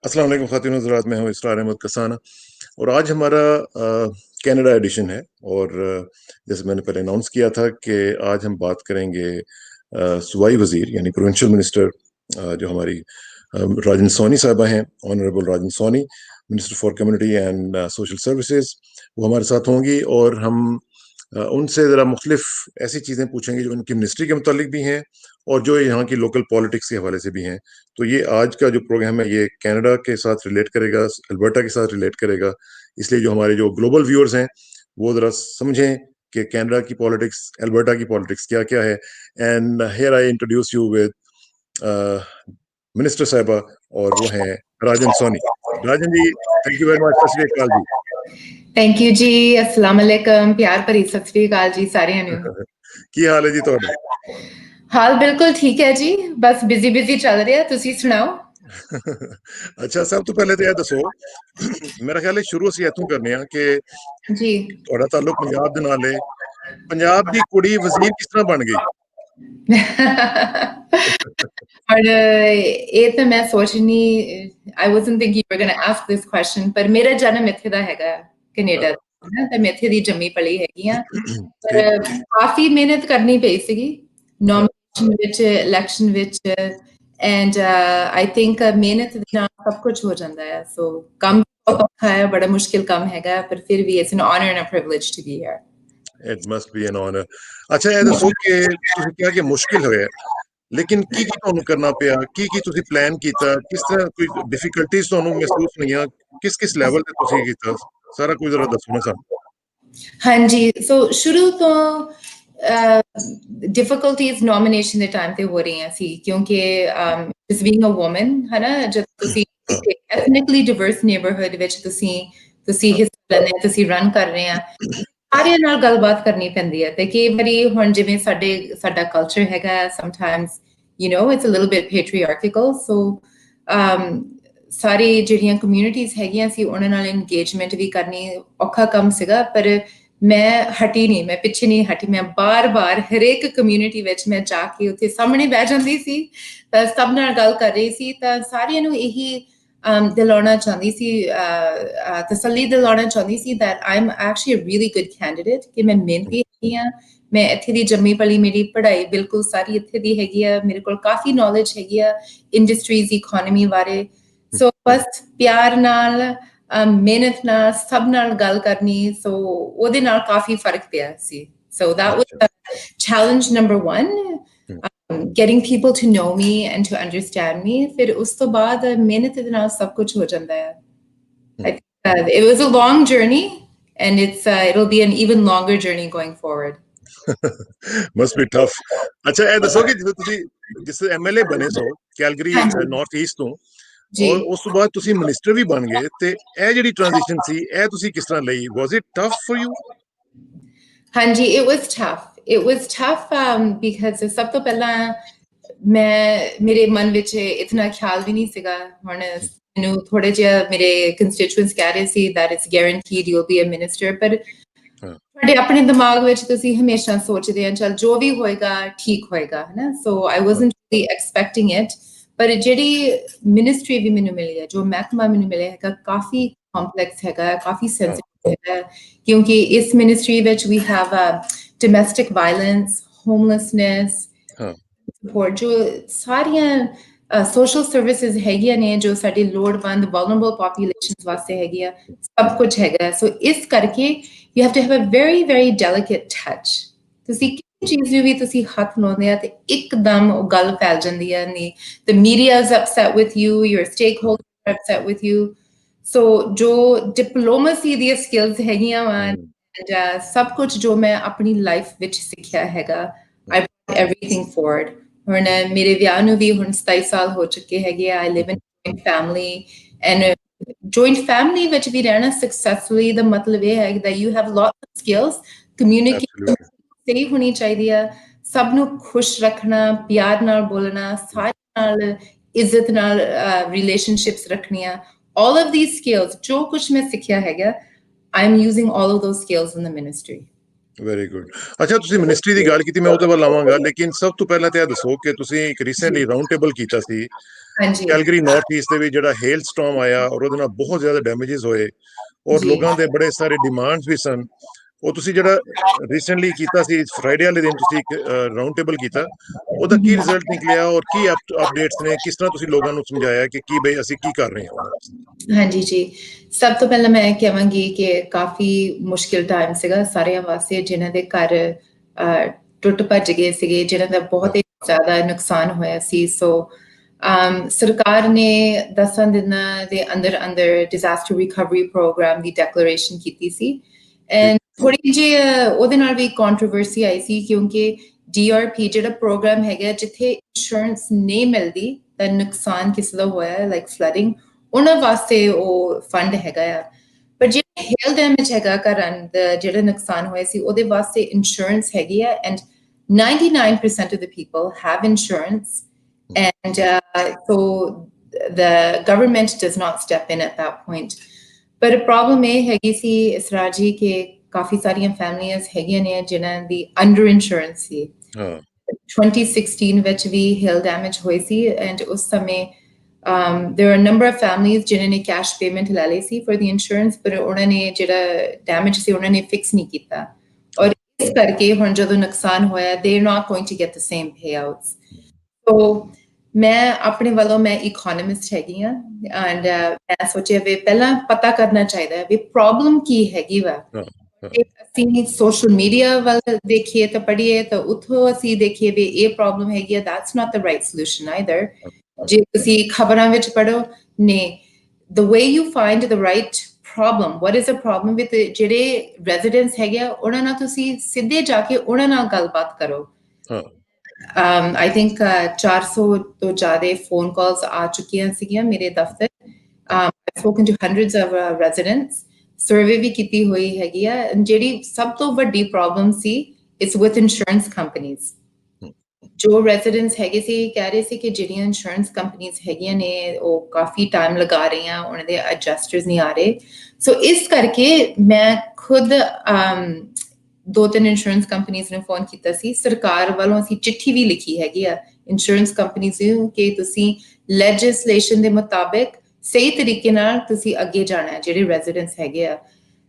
अस्सलाम वालेकुम ख़ातिन हज़रात, मैं हूँ इसरार अहमद कसाना और आज हमारा कनाडा एडिशन है। और जैसे मैंने पहले अनाउंस किया था कि आज हम बात करेंगे सूबाई वज़ीर यानी प्रोविंशियल मिनिस्टर जो हमारी राजन सोनी साहिबा हैं, honourable Rajan Soni, minister for community and social services. वो हमारे साथ होंगी और हम उनसे ज़रा मुख्तलिफ ऐसी चीज़ें पूछेंगे जो उनकी मिनिस्ट्री के मुतालिक भी हैं और जो यहाँ की लोकल पॉलिटिक्स के हवाले से भी हैं। तो ये आज का जो प्रोग्राम है ये कनाडा के साथ रिलेट करेगा, अल्बर्टा के साथ रिलेट करेगा, इसलिए जो हमारे जो ग्लोबल व्यूअर्स हैं वो ज़रा समझें कि कनाडा की पॉलिटिक्स, अल्बर्टा की पॉलिटिक्स क्या क्या है। And here I introduce you with minister साहिबा और वो हैं राजन Soni. Rajan ji, thank you very much. सत श्री अकाल जी। थैंक यू जी। अस्सलाम वालेकुम, प्यार भरी सत श्री अकाल जी सारिਆਂ ਨੂੰ। ਕੀ ਹਾਲ ਹੈ ਜੀ ਤੁਹਾਡਾ? ਹਾਲ ਬਿਲਕੁਲ ਠੀਕ ਹੈ ਜੀ, ਬਸ ਬਿਜ਼ੀ ਚੱਲ ਰਿਹਾ, ਤੁਸੀਂ ਸੁਣਾਓ? ਅੱਛਾ, ਸਭ ਤੋਂ ਪਹਿਲੇ ਤੇ ਇਹ ਦੱਸੋ, ਮੇਰਾ ਖਿਆਲ ਹੈ ਸ਼ੁਰੂ ਅਸੀਂ ਇੱਥੋਂ ਕਰਨੇ ਆ ਕਿ ਜੀ ਤੁਹਾਡਾ ਤਾਲੁਕ ਪੰਜਾਬ ਦੇ ਨਾਲ ਹੈ। ਪੰਜਾਬ ਦੀ ਕੁੜੀ ਵਜ਼ੀਰ ਕਿਸ ਤਰ੍ਹਾਂ ਬਣ ਗਈ? और ਇਹ ਤਾਂ ਮੈਂ ਸੋਚਣੀ, I wasn't thinking you were going to ask this question, ਪਰ ਮੇਰਾ ਜਨਮ ਇੱਥੇ ਦਾ ਹੈਗਾ ਕੈਨੇਡਾ ਦਾ, ਤੇ ਮੈਂ ਇੱਥੇ ਦੀ ਜੰਮੀ ਪਲੀ ਹੈਗੀ ਆ। ਪਰ ਕਾਫੀ ਮਿਹਨਤ ਕਰਨੀ ਪਈ ਸੀਗੀ ਨੋਮੀਨੇਸ਼ਨ ਵਿੱਚ, ਇਲੈਕਸ਼ਨ ਵਿੱਚ, ਐਂਡ ਆਈ ਥਿੰਕ ਮਿਹਨਤ ਦੇ ਨਾਲ ਸਭ ਕੁਝ ਹੋ ਜਾਂਦਾ ਹੈ। ਸੋ ਕੰਮ ਬਹੁਤ ਔਖਾ ਹੈ, ਬੜਾ ਮੁਸ਼ਕਿਲ ਕੰਮ ਹੈਗਾ, ਪਰ ਫਿਰ ਵੀ it's an honour and a privilege to be here. It must be an honor। ਅੱਛਾ, ਇਹ ਦੱਸੋ ਕਿ ਤੁਸੀਂ ਕਿਹਾ ਕਿ ਮੁਸ਼ਕਿਲ ਹੋਇਆ, ਲੇਕਿਨ ਕੀ ਤੁਹਾਨੂੰ ਕਰਨਾ ਪਿਆ, ਕੀ ਤੁਸੀਂ ਪਲਾਨ ਕੀਤਾ, ਕਿਸ ਤਰ੍ਹਾਂ ਕੋਈ ਡਿਫਿਕਲਟੀਜ਼ ਤੁਹਾਨੂੰ ਮਹਿਸੂਸ ਹੋਈਆਂ, ਕਿਸ ਲੈਵਲ ਤੇ ਤੁਸੀਂ ਕੀਤਾ, ਸਾਰਾ ਕੁਝ ਜ਼ਰਾ ਦੱਸੋ ਨਾ ਸਾਨੂੰ। ਹਾਂਜੀ, ਸੋ ਸ਼ੁਰੂ ਤੋਂ ਡਿਫਿਕਲਟੀਜ਼ ਨੋਮੀਨੇਸ਼ਨ ਦੇ ਟਾਈਮ ਤੇ ਹੋ ਰਹੀਆਂ ਸੀ, ਕਿਉਂਕਿ as being a woman, ਹਨਾ, ਜਦ ਤੁਸੀਂ ethnically diverse neighborhood ਵਿੱਚ ਤੁਸੀਂ ਹਿੱਸਾ ਲੈਂਦੇ, ਤੁਸੀਂ ਰਨ ਕਰ ਰਹੇ ਆ, ਸਾਰਿਆਂ ਨਾਲ ਗੱਲਬਾਤ ਕਰਨੀ ਪੈਂਦੀ ਹੈ। ਤੇ ਕਈ ਵਾਰੀ ਹੁਣ ਜਿਵੇਂ ਸਾਡਾ ਕਲਚਰ ਹੈਗਾ, sometimes you know it's a little bit patriarchal, so ਸਾਰੀ ਜਿਹੜੀਆਂ ਕਮਿਊਨਿਟੀਜ਼ ਹੈਗੀਆਂ ਸੀ ਉਹਨਾਂ ਨਾਲ ਇੰਗੇਜਮੈਂਟ ਵੀ ਕਰਨੀ ਔਖਾ ਕੰਮ ਸੀਗਾ। ਪਰ ਮੈਂ ਹਟੀ ਨਹੀਂ, ਮੈਂ ਪਿੱਛੇ ਨਹੀਂ ਹਟੀ, ਮੈਂ ਬਾਰ-ਬਾਰ ਹਰੇਕ ਕਮਿਊਨਿਟੀ ਵਿੱਚ ਮੈਂ ਜਾ ਕੇ ਉੱਥੇ ਸਾਹਮਣੇ ਬਹਿ ਜਾਂਦੀ ਸੀ, ਤਾਂ ਸਭ ਨਾਲ ਗੱਲ ਕਰ ਰਹੀ ਸੀ, ਤਾਂ ਸਾਰਿਆਂ ਨੂੰ ਇਹੀ ਦਿਲਾਉਣਾ ਚਾਹੁੰਦੀ ਸੀ, ਤਸੱਲੀ ਦਿਲਾਉਣਾ ਚਾਹੁੰਦੀ ਸੀ that I'm actually a really good candidate, ਕਿ ਮੈਂ ਮਿਹਨਤੀ ਹੈਗੀ ਹਾਂ, ਮੈਂ ਇੱਥੇ ਦੀ ਜੰਮੀ ਪਲੀ, ਮੇਰੀ ਪੜ੍ਹਾਈ ਬਿਲਕੁਲ ਸਾਰੀ ਇੱਥੇ ਦੀ ਹੈਗੀ ਆ, ਮੇਰੇ ਕੋਲ ਕਾਫੀ ਨੌਲੇਜ ਹੈਗੀ ਆ ਇੰਡਸਟਰੀਜ਼, ਇਕੋਨਮੀ ਬਾਰੇ। ਸੋ ਬਸ ਪਿਆਰ ਨਾਲ, ਮਿਹਨਤ ਨਾਲ, ਸਭ ਨਾਲ ਗੱਲ ਕਰਨੀ, ਸੋ ਉਹਦੇ ਨਾਲ ਕਾਫੀ ਫਰਕ ਪਿਆ ਸੀ। So that was challenge number one, getting people to know me and to understand me. ਫਿਰ ਉਸ ਤੋਂ ਬਾਅਦ ਮਿਹਨਤ ਦੇ ਨਾਲ ਸਭ ਕੁਝ ਹੋ ਜਾਂਦਾ ਹੈ। I think it was a long journey and it'll be an even longer journey going forward. Must be tough। ਅੱਛਾ, ਇਹ ਦੱਸੋ ਕਿ ਜਦੋਂ ਤੁਸੀਂ ਜਿਸ ਐਮਐਲਏ ਬਣੇ ਸੋ ਕੈਲਗਰੀ ਨਾਰਥ ਈਸਟ ਤੋਂ, ਔਰ ਉਸ ਤੋਂ ਬਾਅਦ ਤੁਸੀਂ ਮਿਨਿਸਟਰ ਵੀ ਬਣ ਗਏ, ਤੇ ਇਹ ਜਿਹੜੀ ਟ੍ਰਾਂਜੀਸ਼ਨ ਸੀ ਇਹ ਤੁਸੀਂ ਕਿਸ ਤਰ੍ਹਾਂ ਲਈ? Was it tough for you? ਹਾਂਜੀ, it was tough because ਸਭ ਤੋਂ ਪਹਿਲਾਂ ਮੇਰੇ ਮਨ ਵਿੱਚ ਇਤਨਾ ਖਿਆਲ ਵੀ ਨਹੀਂ ਸੀਗਾ। ਹੁਣ ਮੈਨੂੰ ਥੋੜੇ ਜਿਹਾ ਮੇਰੇ ਕੰਸਟੀਚੁਐਂਟਸ ਕਹਿ ਰਹੇ ਸੀ that it's guaranteed you'll be a minister, ਪਰ ਤੁਹਾਡੇ ਆਪਣੇ ਦਿਮਾਗ ਵਿੱਚ ਤੁਸੀਂ ਹਮੇਸ਼ਾ ਸੋਚਦੇ ਆ ਚਲ ਜੋ ਵੀ ਹੋਏਗਾ ਠੀਕ ਹੋਏਗਾ, ਹਨਾ। ਸੋ I wasn't really expecting it, ਪਰ ਜਿਹੜੀ ਮਿਨਿਸਟਰੀ ਵੀ ਮੈਨੂੰ ਮਿਲੀ ਹੈ, ਜੋ ਮਹਿਕਮਾ ਮੈਨੂੰ ਮਿਲਿਆ ਹੈਗਾ, ਕਾਫੀ ਕੰਪਲੈਕਸ ਹੈਗਾ, ਕਾਫੀ ਸੈਂਸਿਟਿਵ ਹੈਗਾ, ਕਿਉਂਕਿ ਇਸ ਮਿਨਿਸਟਰੀ ਵਿੱਚ we have domestic violence, homelessness, support, ਜੋ ਸਾਰੀਆਂ ਸੋਸ਼ਲ ਸਰਵਿਸਿਜ਼ ਹੈਗੀਆਂ ਨੇ, ਜੋ ਸਾਡੀ ਲੋੜਵੰਦ vulnerable populations ਵਾਸਤੇ ਹੈਗੀਆਂ, ਸਭ ਕੁਝ ਹੈਗਾ। ਸੋ ਇਸ ਕਰਕੇ you have to have a very, very delicate touch। ਤੁਸੀਂ ਕਿਸੇ ਚੀਜ਼ ਨੂੰ ਵੀ ਤੁਸੀਂ ਹੱਥ ਲਾਉਂਦੇ ਆ ਤੇ ਇੱਕਦਮ ਉਹ ਗੱਲ ਫੈਲ ਜਾਂਦੀ ਹੈ, ਨਹੀਂ the media is upset with you, your stakeholders are upset with you। ਸੋ ਜੋ ਡਿਪਲੋਮੇਸੀ ਦੀਆਂ ਸਕਿੱਲਸ ਹੈਗੀਆਂ ਵਾ, ਸਭ ਕੁਝ ਜੋ ਮੈਂ ਆਪਣੀ ਲਾਈਫ ਵਿੱਚ ਸਿੱਖਿਆ ਹੈਗਾ, I brought everything forward। ਹੁਣ ਮੇਰੇ ਵਿਆਹ ਨੂੰ ਵੀ ਹੁਣ 27 ਸਾਲ ਹੋ ਚੁੱਕੇ ਹੈਗੇ ਆ। I live in a joint family, and joint family ਵਿੱਚ ਵੀ ਰਹਿਣਾ successfully ਦਾ ਮਤਲਬ ਇਹ ਹੈ that you have lots of skills, communication ਸਹੀ ਹੋਣੀ ਚਾਹੀਦੀ ਆ, ਸਭ ਨੂੰ ਖੁਸ਼ ਰੱਖਣਾ, ਪਿਆਰ ਨਾਲ ਬੋਲਣਾ, ਸਾਰਿਆਂ ਨਾਲ ਇੱਜ਼ਤ ਨਾਲ ਰਿਲੇਸ਼ਨਸ਼ਿਪਸ ਰੱਖਣੀਆਂ, all of these skills, ਜੋ ਕੁਝ ਮੈਂ ਸਿੱਖਿਆ ਹੈਗਾ, I'm using all of those skills in the ministry। Very good. ਅੱਛਾ, ਤੁਸੀਂ ਮਿਨਿਸਟਰੀ ਦੀ ਗੱਲ ਕੀਤੀ, ਮੈਂ ਉਹਦੇ ਵੱਲ ਆਵਾਂਗਾ, ਲੇਕਿਨ ਸਭ ਤੋਂ ਪਹਿਲਾਂ ਤਾਂ ਇਹ ਦੱਸੋ ਕਿ ਤੁਸੀਂ ਇੱਕ ਜੀ, ਰੀਸੈਂਟਲੀ ਰਾਉਂਡ ਟੇਬਲ ਕੀਤਾ ਸੀ ਹਾਂਜੀ, ਕੈਲਗਰੀ ਨਾਰਥ ਈਸਟ ਦੇ ਵਿੱਚ, ਜਿਹੜਾ ਹੇਲ ਸਟਾਰਮ ਆਇਆ ਔਰ ਉਹਦੇ ਨਾਲ ਬਹੁਤ ਜ਼ਿਆਦਾ ਡੈਮੇजेस ਹੋਏ ਔਰ ਜੀ, ਲੋਕਾਂ ਦੇ ਬੜੇ ਸਾਰੇ ਡਿਮਾਂਡਸ ਵੀ ਸਨ। ਉਹ ਤੁਸੀਂ ਜਿਹੜਾ ਰੀਸੈਂਟਲੀ ਕੀਤਾ ਸੀ ਫਰਾਈਡੇ ਵਾਲੇ ਦਿਨ, ਤੁਸੀਂ ਇੱਕ ਰਾਉਂਡ ਟੇਬਲ ਕੀਤਾ, ਉਹਦਾ ਕੀ ਰਿਜ਼ਲਟ ਨਿਕਲਿਆ ਔਰ ਕੀ ਅਪਡੇਟਸ ਨੇ? ਕਿਸ ਤਰ੍ਹਾਂ ਤੁਸੀਂ ਲੋਕਾਂ ਨੂੰ ਸਮਝਾਇਆ ਕਿ ਕੀ ਬਈ ਅਸੀਂ ਕੀ ਕਰ ਰਹੇ ਹਾਂ ਉਹਨਾਂ ਵਾਸਤੇ? ਹਾਂਜੀ ਜੀ। ਸਭ ਤੋਂ ਪਹਿਲਾਂ ਮੈਂ ਕਹਾਂਗੀ ਕਿ ਕਾਫੀ ਮੁਸ਼ਕਿਲ ਟਾਈਮ ਸੀਗਾ ਸਾਰਿਆਂ ਵਾਸਤੇ, ਜਿਨ੍ਹਾਂ ਦੇ ਘਰ ਟੁੱਟ ਭੱਜ ਗਏ ਸੀਗੇ, ਜਿਨ੍ਹਾਂ ਦਾ ਹਾਂ, ਬਹੁਤ ਹੀ ਜ਼ਿਆਦਾ ਨੁਕਸਾਨ ਹੋਇਆ ਸੀ। ਸੋ ਸਰਕਾਰ ਨੇ 10 ਦਿਨਾਂ ਦੇ ਅੰਦਰ ਅੰਦਰ ਡਿਜ਼ਾਸਟਰ ਰਿਕਵਰੀ ਪ੍ਰੋਗਰਾਮ ਦੀ ਡੈਕਲੇਰੇਸ਼ਨ ਕੀਤੀ ਸੀ। ਠੀਕ। ਐਂਡ ਥੋੜੀ ਜਿਹੀ ਉਹਦੇ ਨਾਲ ਵੀ ਕੰਟਰੋਵਰਸੀ ਆਈ ਸੀ, ਕਿਉਂਕਿ DRP ਜਿਹੜਾ ਪ੍ਰੋਗਰਾਮ ਹੈਗਾ, ਜਿੱਥੇ ਇੰਸ਼ੋਰੈਂਸ ਨਹੀਂ ਮਿਲਦੀ ਤਾਂ ਨੁਕਸਾਨ ਕਿਸੇ ਦਾ ਹੋਇਆ ਲਾਈਕ ਫਲੱਡਿੰਗ, ਉਹਨਾਂ ਵਾਸਤੇ ਉਹ ਫੰਡ ਹੈਗਾ ਆ। ਪਰ ਜਿਹੜਾ ਹੇਲ ਡੈਮੇਜ ਹੈਗਾ, ਘਰਾਂ ਦਾ ਜਿਹੜਾ ਨੁਕਸਾਨ ਹੋਇਆ ਸੀ, ਉਹਦੇ ਵਾਸਤੇ ਇੰਸ਼ੋਰੈਂਸ ਹੈਗੀ ਆ, and 99% of the people have insurance, and so the government does not step in at that point. ਪਰ ਪ੍ਰੋਬਲਮ ਇਹ ਹੈਗੀ ਸੀ ਇਸਰਾਰ ਜੀ ਕਿ ਕਾਫੀ ਸਾਰੀਆਂ ਫੈਮਲੀਆਂ ਹੈਗੀਆਂ ਨੇ ਜਿਨ੍ਹਾਂ ਦੀ ਅੰਡਰ ਇੰਸ਼ੋਰੈਂਸ ਸੀ। ਹਾਂ, 2016 ਵਿੱਚ ਵੀ ਹੇਲ ਡੈਮੇਜ ਹੋਈ ਸੀ, ਐਂਡ ਉਸ ਸਮੇਂ there are a number of families ਜਿਨ੍ਹਾਂ ਨੇ ਕੈਸ਼ ਪੇਮੈਂਟ ਲੈ ਲਈ ਸੀ for the insurance, ਪਰ ਉਹਨਾਂ ਨੇ ਜਿਹੜਾ ਡੈਮੇਜ ਸੀ ਉਹਨਾਂ ਨੇ ਫਿਕਸ ਨਹੀਂ ਕੀਤਾ, ਔਰ ਇਸ ਕਰਕੇ ਹੁਣ ਜਦੋਂ ਨੁਕਸਾਨ ਹੋਇਆ they are not going to get the same payouts. So ਮੈਂ ਆਪਣੇ ਵੱਲੋਂ ਮੈਂ ਇਕੋਨੋਮਿਸਟ ਹੈਗੀ ਆ, ਐਂਡ ਮੈਂ ਸੋਚਿਆ ਵੀ ਪਹਿਲਾਂ ਪਤਾ ਕਰਨਾ ਚਾਹੀਦਾ ਹੈ ਵੀ ਪ੍ਰੋਬਲਮ ਕੀ ਹੈਗੀ ਵਾ। ਹਾਂ, ਹਾਂ, ਅਸੀਂ ਸੋਸ਼ਲ ਮੀਡੀਆ ਵੱਲ ਦੇਖੀਏ ਤਾਂ ਪੜ੍ਹੀਏ ਤਾਂ ਉੱਥੋਂ ਅਸੀਂ ਦੇਖੀਏ ਵੀ ਇਹ ਪ੍ਰੋਬਲਮ ਹੈਗੀ ਆ, that's not the right solution either. ਜੇ ਤੁਸੀਂ ਖਬਰਾਂ ਵਿੱਚ ਪੜ੍ਹੋ ਨੇ, the way you find the right problem, what is the problem with ਜਿਹੜੇ residents ਹੈਗੇ ਆ, ਉਹਨਾਂ ਨਾਲ ਤੁਸੀਂ ਸਿੱਧੇ ਜਾ ਕੇ ਉਹਨਾਂ ਨਾਲ ਗੱਲਬਾਤ ਕਰੋ। ਹਾਂ, I think 400 ਤੋਂ ਜ਼ਿਆਦਾ phone calls ਆ ਚੁੱਕੀਆਂ ਸੀਗੀਆਂ ਮੇਰੇ ਦਫ਼ਤਰ। I've spoken to hundreds of residents, survey ਵੀ ਕੀਤੀ ਹੋਈ ਹੈਗੀ ਆ। ਜਿਹੜੀ ਸਭ ਤੋਂ ਵੱਡੀ problem C it's with insurance companies. ਜੋ residents ਹੈਗੇ ਸੀ ਕਹਿ ਰਹੇ ਸੀ ਕਿ ਜਿਹੜੀਆਂ insurance companies ਹੈਗੀਆਂ ਨੇ ਉਹ ਕਾਫੀ ਟਾਈਮ ਲਗਾ ਰਹੀਆਂ, ਉਹਨਾਂ ਦੇ adjusters ਨਹੀਂ ਆ ਰਹੇ। ਸੋ ਇਸ ਕਰਕੇ ਮੈਂ ਖੁਦ 2-3 ਇੰਸ਼ੋਰੈਂਸ ਕੰਪਨੀਆਂ ਨੂੰ ਫੋਨ ਕੀਤਾ ਸੀ। ਸਰਕਾਰ ਵੱਲੋਂ ਅਸੀਂ ਚਿੱਠੀ ਵੀ ਲਿਖੀ ਹੈਗੀ ਆ ਇੰਸ਼ੋਰੈਂਸ ਕੰਪਨੀਆਂ ਨੂੰ ਕਿ ਤੁਸੀਂ ਲੈਜਿਸਲੇਸ਼ਨ ਦੇ ਮੁਤਾਬਿਕ ਸਹੀ ਤਰੀਕੇ ਨਾਲ ਤੁਸੀਂ ਅੱਗੇ ਜਾਣਾ ਹੈ ਜਿਹੜੇ ਰੈਜ਼ੀਡੈਂਟਸ ਹੈਗੇ ਆ।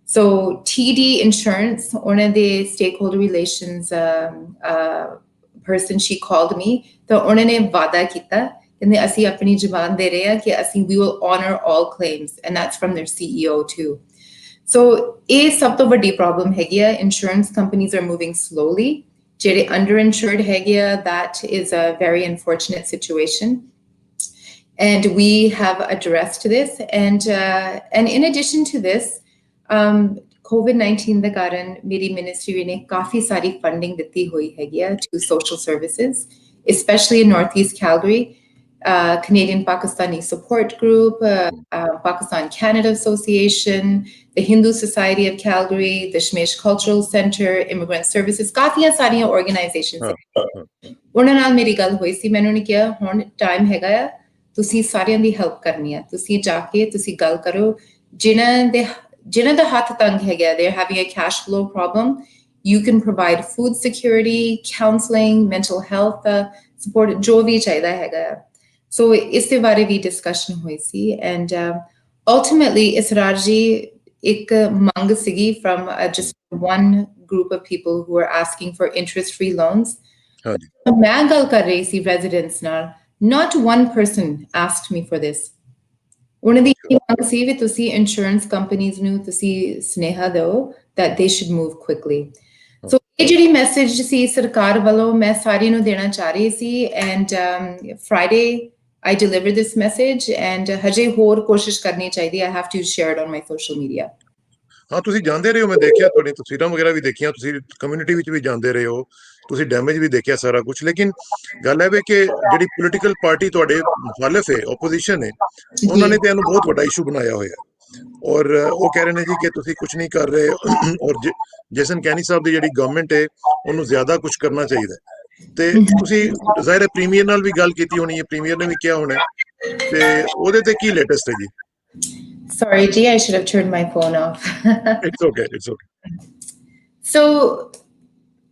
ਸੋ TD ਇੰਸ਼ੋਰੈਂਸ, ਉਹਨਾਂ ਦੇ ਸਟੇਕਹੋਲਡਰ relations person, she called me, ਤਾਂ ਉਹਨਾਂ ਨੇ ਵਾਅਦਾ ਕੀਤਾ, ਕਹਿੰਦੇ ਅਸੀਂ ਆਪਣੀ ਜ਼ੁਬਾਨ ਦੇ ਰਹੇ ਹਾਂ ਕਿ ਅਸੀਂ we will honor all claims, and that's from their CEO too. So ਇਹ ਸਭ ਤੋਂ ਵੱਡੀ ਪ੍ਰੋਬਲਮ ਹੈਗੀ ਆ, insurance companies are moving slowly, ਜਿਹੜੇ underinsured ਹੈਗੇ ਆ, that is a very unfortunate situation. And we have addressed this, and in addition to this, COVID-19 ਦੇ ਕਾਰਨ ਮੇਰੀ ਮਿਨਿਸਟਰੀ ਨੇ ਕਾਫੀ ਸਾਰੀ ਫੰਡਿੰਗ ਦਿੱਤੀ ਹੋਈ ਹੈਗੀ ਆ to social services, especially in Northeast Calgary. Canadian Pakistani Support Group, Pakistan Canada Association, the Hindu Society of Calgary, the Shmesh Cultural Center, Immigrant Services, ਕਾਫੀਆਂ ਸਾਰੀਆਂ organizations। ਉਹਨਾਂ ਨਾਲ ਮੇਰੀ ਗੱਲ ਹੋਈ ਸੀ, ਮੈਨੂੰ ਨੇ ਕਿਹਾ ਹੁਣ ਟਾਈਮ ਹੈਗਾ ਆ, ਤੁਸੀਂ ਸਾਰਿਆਂ ਦੀ ਹੈਲਪ ਕਰਨੀ ਆ, ਤੁਸੀਂ ਜਾ ਕੇ ਤੁਸੀਂ ਗੱਲ ਕਰੋ ਜਿਨ੍ਹਾਂ ਦਾ ਹੱਥ ਤੰਗ ਹੈਗਾ, they're having a cash flow problem. You can provide food security, counseling, mental health support, ਜੋ ਵੀ ਚਾਹੀਦਾ ਹੈਗਾ। So ਇਸ ਦੇ ਬਾਰੇ ਵੀ ਡਿਸਕਸ਼ਨ ਹੋਈ ਸੀ, and ultimately ਇਸਰਾਰ ਜੀ ਇੱਕ ਮੰਗ ਸੀਗੀ from just one group of people who are asking for interest-free loans. ਮੈਂ ਗੱਲ ਕਰ ਰਹੀ ਸੀ residents ਨਾਲ, not one person asked me for this. ਉਹਨਾਂ ਦੀ ਮੰਗ ਸੀ ਵੀ ਤੁਸੀਂ ਇੰਸ਼ੋਰੈਂਸ ਕੰਪਨੀਆਂ ਨੂੰ ਤੁਸੀਂ ਸੁਨੇਹਾ ਦਿਓ that they should move quickly. So ਇਹ ਜਿਹੜੀ ਮੈਸੇਜ ਸੀ ਸਰਕਾਰ ਵੱਲੋਂ ਮੈਂ ਸਾਰਿਆਂ ਨੂੰ ਦੇਣਾ ਚਾਹ ਰਹੀ ਸੀ, and Friday I delivered this message, and ਹਜੇ ਹੋਰ ਕੋਸ਼ਿਸ਼ ਕਰਨੀ ਚਾਹੀਦੀ, I have to share it on my social media. ਹਾਂ, ਤੁਸੀਂ ਜਾਂਦੇ ਰਹੇ ਹੋ, ਮੈਂ ਦੇਖਿਆ ਤੁਹਾਡੀ ਤਸਵੀਰਾਂ ਵਗੈਰਾ ਵੀ ਦੇਖੀਆਂ, ਤੁਸੀਂ ਕਮਿਊਨਿਟੀ ਵਿੱਚ ਵੀ ਜਾਂਦੇ ਰਹੇ ਹੋ, ਤੁਸੀਂ ਡੈਮੇਜ ਵੀ ਦੇਖਿਆ ਸਾਰਾ ਕੁਝ। ਲੇਕਿਨ ਗੱਲ ਹੈ ਵੀ ਕਿ ਜਿਹੜੀ ਪੋਲੀਟੀਕਲ ਪਾਰਟੀ ਤੁਹਾਡੇ ਮੁਖਾਲਿਫ ਹੈ, ਓਪੋਜੀਸ਼ਨ ਹੈ, ਉਹਨਾਂ ਨੇ ਤਾਂ ਇਹਨੂੰ ਬਹੁਤ ਵੱਡਾ ਇਸ਼ੂ ਬਣਾਇਆ ਹੋਇਆ, ਔਰ ਉਹ ਕਹਿ ਰਹੇ ਨੇ ਜੀ ਕਿ ਤੁਸੀਂ ਕੁਝ ਨਹੀਂ ਕਰ ਰਹੇ, ਔਰ ਜੈਸਨ ਕੈਨੀ ਸਾਹਿਬ ਦੀ ਜਿਹੜੀ ਗਵਰਨਮੈਂਟ ਹੈ ਉਹਨੂੰ ਜ਼ਿਆਦਾ ਕੁਝ ਕਰਨਾ ਚਾਹੀਦਾ। ਤੇ ਤੁਸੀਂ ਜ਼ਾਹਿਰ ਹੈ ਪ੍ਰੀਮੀਅਰ ਨਾਲ ਵੀ ਗੱਲ ਕੀਤੀ ਹੋਣੀ ਹੈ, ਪ੍ਰੀਮੀਅਰ ਨੇ ਵੀ ਕਿਹਾ ਹੋਣਾ, ਤੇ ਉਹਦੇ ਤੇ ਕੀ ਲੇਟੈਸਟ ਹੈ ਜੀ? Sorry, G, I should have turned my phone off. It's okay, it's okay. So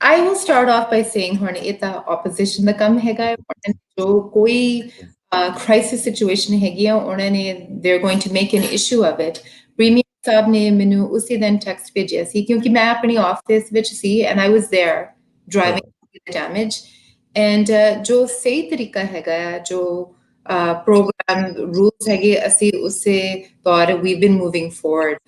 I will start off by saying ਹੁਣ ਇਹ ਤਾਂ opposition ਦਾ ਕੰਮ ਹੈਗਾ ਹੈ ਜੋ ਕੋਈ crisis situation ਹੈਗੀ ਆ ਉਹਨਾਂ ਨੇ they're going to make an issue of it Premier ਸਾਹਿਬ ਨੇ ਮੈਨੂੰ ਉਸੇ ਦਿਨ text ਭੇਜਿਆ ਸੀ ਕਿਉਂਕਿ ਮੈਂ ਆਪਣੀ office ਵਿੱਚ ਸੀ and I was there driving the damage and ਜੋ ਸਹੀ ਤਰੀਕਾ ਹੈਗਾ ਆ ਜੋ program rules ਹੈਗੇ ਅਸੀਂ ਉਸੇ ਤੌਰ we've been moving forward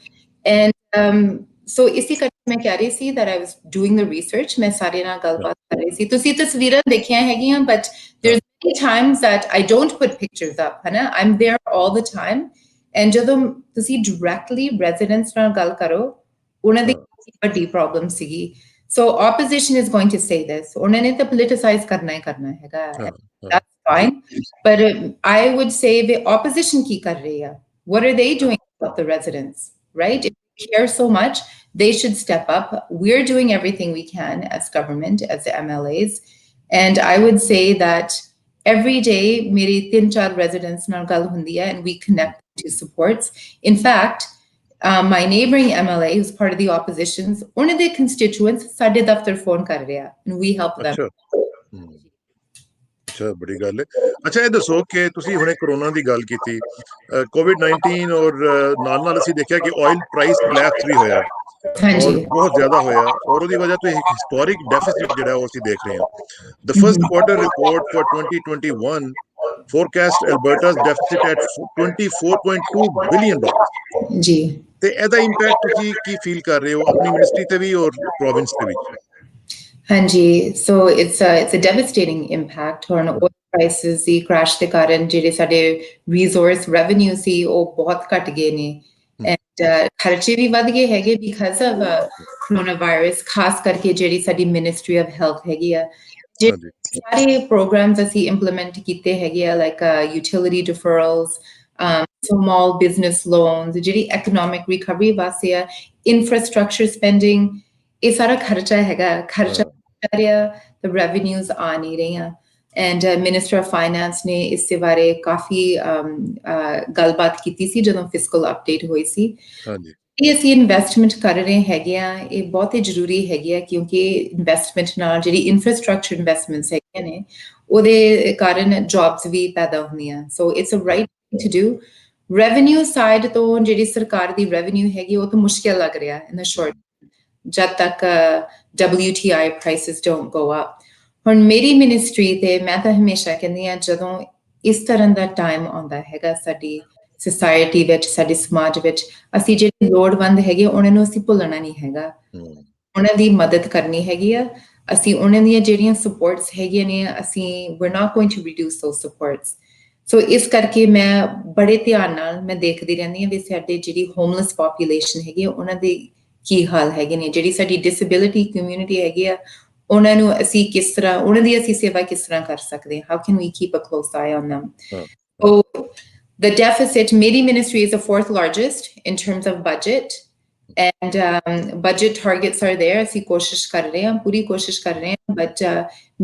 and so ਇਸੇ ਕਰਕੇ ਮੈਂ ਕਹਿ ਰਹੀ ਸੀ that I was doing the research ਮੈਂ ਸਾਰੇ ਨਾਲ ਗੱਲਬਾਤ ਕਰ ਰਹੀ ਸੀ ਤੁਸੀਂ ਤਸਵੀਰਾਂ ਦੇਖੀਆਂ ਹੈਗੀਆਂ but there's many times that I don't put pictures up ਹੈ ਨਾ I'm there all the time and ਜਦੋਂ ਤੁਸੀਂ directly residents ਨਾਲ ਗੱਲ ਕਰੋ ਉਹਨਾਂ ਦੀ ਵੱਡੀ problem ਸੀਗੀ so opposition is going to say this ਉਹਨਾਂ ਨੇ ਤਾਂ politicize ਕਰਨਾ ਹੈਗਾ that's fine but I would say the opposition ਕੀ ਕਰ ਰਹੀ ਆ what are they doing about the residents right care so much they should step up we're doing everything we can as government as the MLAs and I would say that every day mere 3-4 residents ਨਾਲ ਗੱਲ ਹੁੰਦੀ ਹੈ and we connect to supports in fact my neighboring MLA who's part of the oppositions ਉਹਨਾਂ ਦੇ constituents ਸਾਡੇ ਦਫ਼ਤਰ phone ਕਰ ਰਿਹਾ and we help them ਅੱਛਾ ਬੜੀ ਗੱਲ ਹੈ ਅੱਛਾ ਇਹ ਦੱਸੋ ਕਿ ਤੁਸੀਂ ਹੁਣੇ ਕਰੋਨਾ ਦੀ ਗੱਲ ਕੀਤੀ COVID-19 ਔਰ ਨਾਲ ਅਸੀਂ ਦੇਖਿਆ ਕਿ ਆਇਲ ਪ੍ਰਾਈਸ ਕੋਲੈਪਸ ਵੀ ਹੋਇਆ ਔਰ ਬਹੁਤ ਜ਼ਿਆਦਾ ਹੋਇਆ ਔਰ ਉਹਦੀ ਵਜ੍ਹਾ ਤੋਂ ਇੱਕ ਹਿਸਟੋਰਿਕ ਡੈਫਿਸਿਟ ਜਿਹੜਾ ਉਹ ਅਸੀਂ ਦੇਖ ਰਹੇ ਹਾਂ the first quarter report for 2021 forecast Alberta's deficit at $24.2 billion ਜੀ ਤੇ ਇਹਦਾ ਇੰਪੈਕਟ ਤੁਸੀਂ ਕੀ ਫੀਲ ਕਰ ਰਹੇ ਹੋ ਆਪਣੀ ਮਿਨਿਸਟਰੀ ਤੇ ਵੀ ਔਰ ਪ੍ਰੋਵਿੰਸ ਤੇ ਵੀ ਹਾਂਜੀ so it's a devastating impact on oil prices the crash ਦੇ ਕਾਰਨ ਜਿਹੜੇ ਸਾਡੇ resource revenue ਸੀ ਉਹ ਬਹੁਤ ਘਟ ਗਏ ਨੇ and ਖਰਚੇ ਵੀ ਵਧ ਗਏ ਹੈਗੇ because of coronavirus ਖਾਸ ਕਰਕੇ ਜਿਹੜੀ ਸਾਡੀ ministry of health ਹੈਗੀ ਆ ਸਾਰੇ programs ਅਸੀਂ implement ਕੀਤੇ ਹੈਗੇ ਆ like utility deferrals small business loans ਜਿਹੜੀ economic recovery ਵਾਸਤੇ ਆ infrastructure spending ਇਹ ਸਾਰਾ ਖਰਚਾ ਹੈਗਾ ਖਰਚਾ the revenues ਆ ਨਹੀਂ ਰਹੀਆਂ and Minister of Finance ਨੇ ਇਸ ਦੇ ਬਾਰੇ ਕਾਫੀ ਗੱਲਬਾਤ ਕੀਤੀ ਸੀ ਜਦੋਂ fiscal update ਹੋਈ ਸੀ ਇਹ ਅਸੀਂ ਇਨਵੈਸਟਮੈਂਟ ਕਰ ਰਹੇ ਹੈਗੇ ਆ ਇਹ ਬਹੁਤ ਹੀ ਜ਼ਰੂਰੀ ਹੈਗੀ ਆ ਕਿਉਂਕਿ ਇਨਵੈਸਟਮੈਂਟ ਨਾਲ ਜਿਹੜੀ ਇਨਫਰਾਸਟ੍ਰਕਚਰ ਇਨਵੈਸਟਮੈਂਟਸ ਹੈਗੀਆਂ ਨੇ ਉਹਦੇ ਕਾਰਨ ਜੌਬਸ ਵੀ ਪੈਦਾ ਹੁੰਦੀਆਂ so it's a right thing to do revenue side ਤੋਂ ਜਿਹੜੀ ਸਰਕਾਰ ਦੀ revenue ਹੈਗੀ ਉਹ ਤਾਂ ਮੁਸ਼ਕਿਲ ਲੱਗ ਰਿਹਾ in the short ਜਦ ਤੱਕ WTI prices don't go up ਹੁਣ ਮੇਰੀ ਮਿਨਿਸਟਰੀ ਤੇ ਮੈਂ ਤਾਂ ਹਮੇਸ਼ਾ ਕਹਿੰਦੀ ਆ ਜਦੋਂ ਇਸ ਤਰ੍ਹਾਂ ਦਾ ਟਾਈਮ ਆਉਂਦਾ ਹੈਗਾ ਸਾਡੀ ਸੋਸਾਇਟੀ ਵਿੱਚ ਸਾਡੇ ਸਮਾਜ ਵਿੱਚ ਅਸੀਂ ਜਿਹੜੇ ਲੋੜਵੰਦ ਹੈਗੇ ਉਹਨਾਂ ਨੂੰ ਅਸੀਂ ਭੁੱਲਣਾ ਨਹੀਂ ਹੈਗਾ ਉਹਨਾਂ ਦੀ ਮਦਦ ਕਰਨੀ ਹੈਗੀ ਆ ਅਸੀਂ ਉਹਨਾਂ ਦੀਆਂ ਜਿਹੜੀਆਂ ਸਪੋਰਟਸ ਹੈਗੀਆਂ ਨੇ ਅਸੀਂ we're not going to reduce those supports so ਇਸ ਕਰਕੇ ਮੈਂ ਬੜੇ ਧਿਆਨ ਨਾਲ ਮੈਂ ਦੇਖਦੀ ਰਹਿੰਦੀ ਹਾਂ ਵੀ ਸਾਡੇ ਜਿਹੜੀ ਹੋਮਲੈਸ ਪੋਪੂਲੇਸ਼ਨ ਹੈਗੀ ਉਹਨਾਂ ਦੀ ਕੀ ਹਾਲ ਹੈਗੇ ਨੇ ਜਿਹੜੀ ਸਾਡੀ ਡਿਸੇਬਿਲਿਟੀ ਕਮਿਊਨਿਟੀ ਹੈਗੀ ਆ ਉਹਨਾਂ ਨੂੰ ਅਸੀਂ ਕਿਸ ਤਰ੍ਹਾਂ ਉਹਨਾਂ ਦੀ ਅਸੀਂ ਸੇਵਾ ਕਿਸ ਤਰ੍ਹਾਂ ਕਰ ਸਕਦੇ ਹਾਂ how can we keep a close eye on them so the deficit ਮੇਰੀ ministry is the 4th largest in terms of budget and budget targets are there ਅਸੀਂ ਕੋਸ਼ਿਸ਼ ਕਰ ਰਹੇ ਹਾਂ ਪੂਰੀ ਕੋਸ਼ਿਸ਼ ਕਰ ਰਹੇ ਹਾਂ but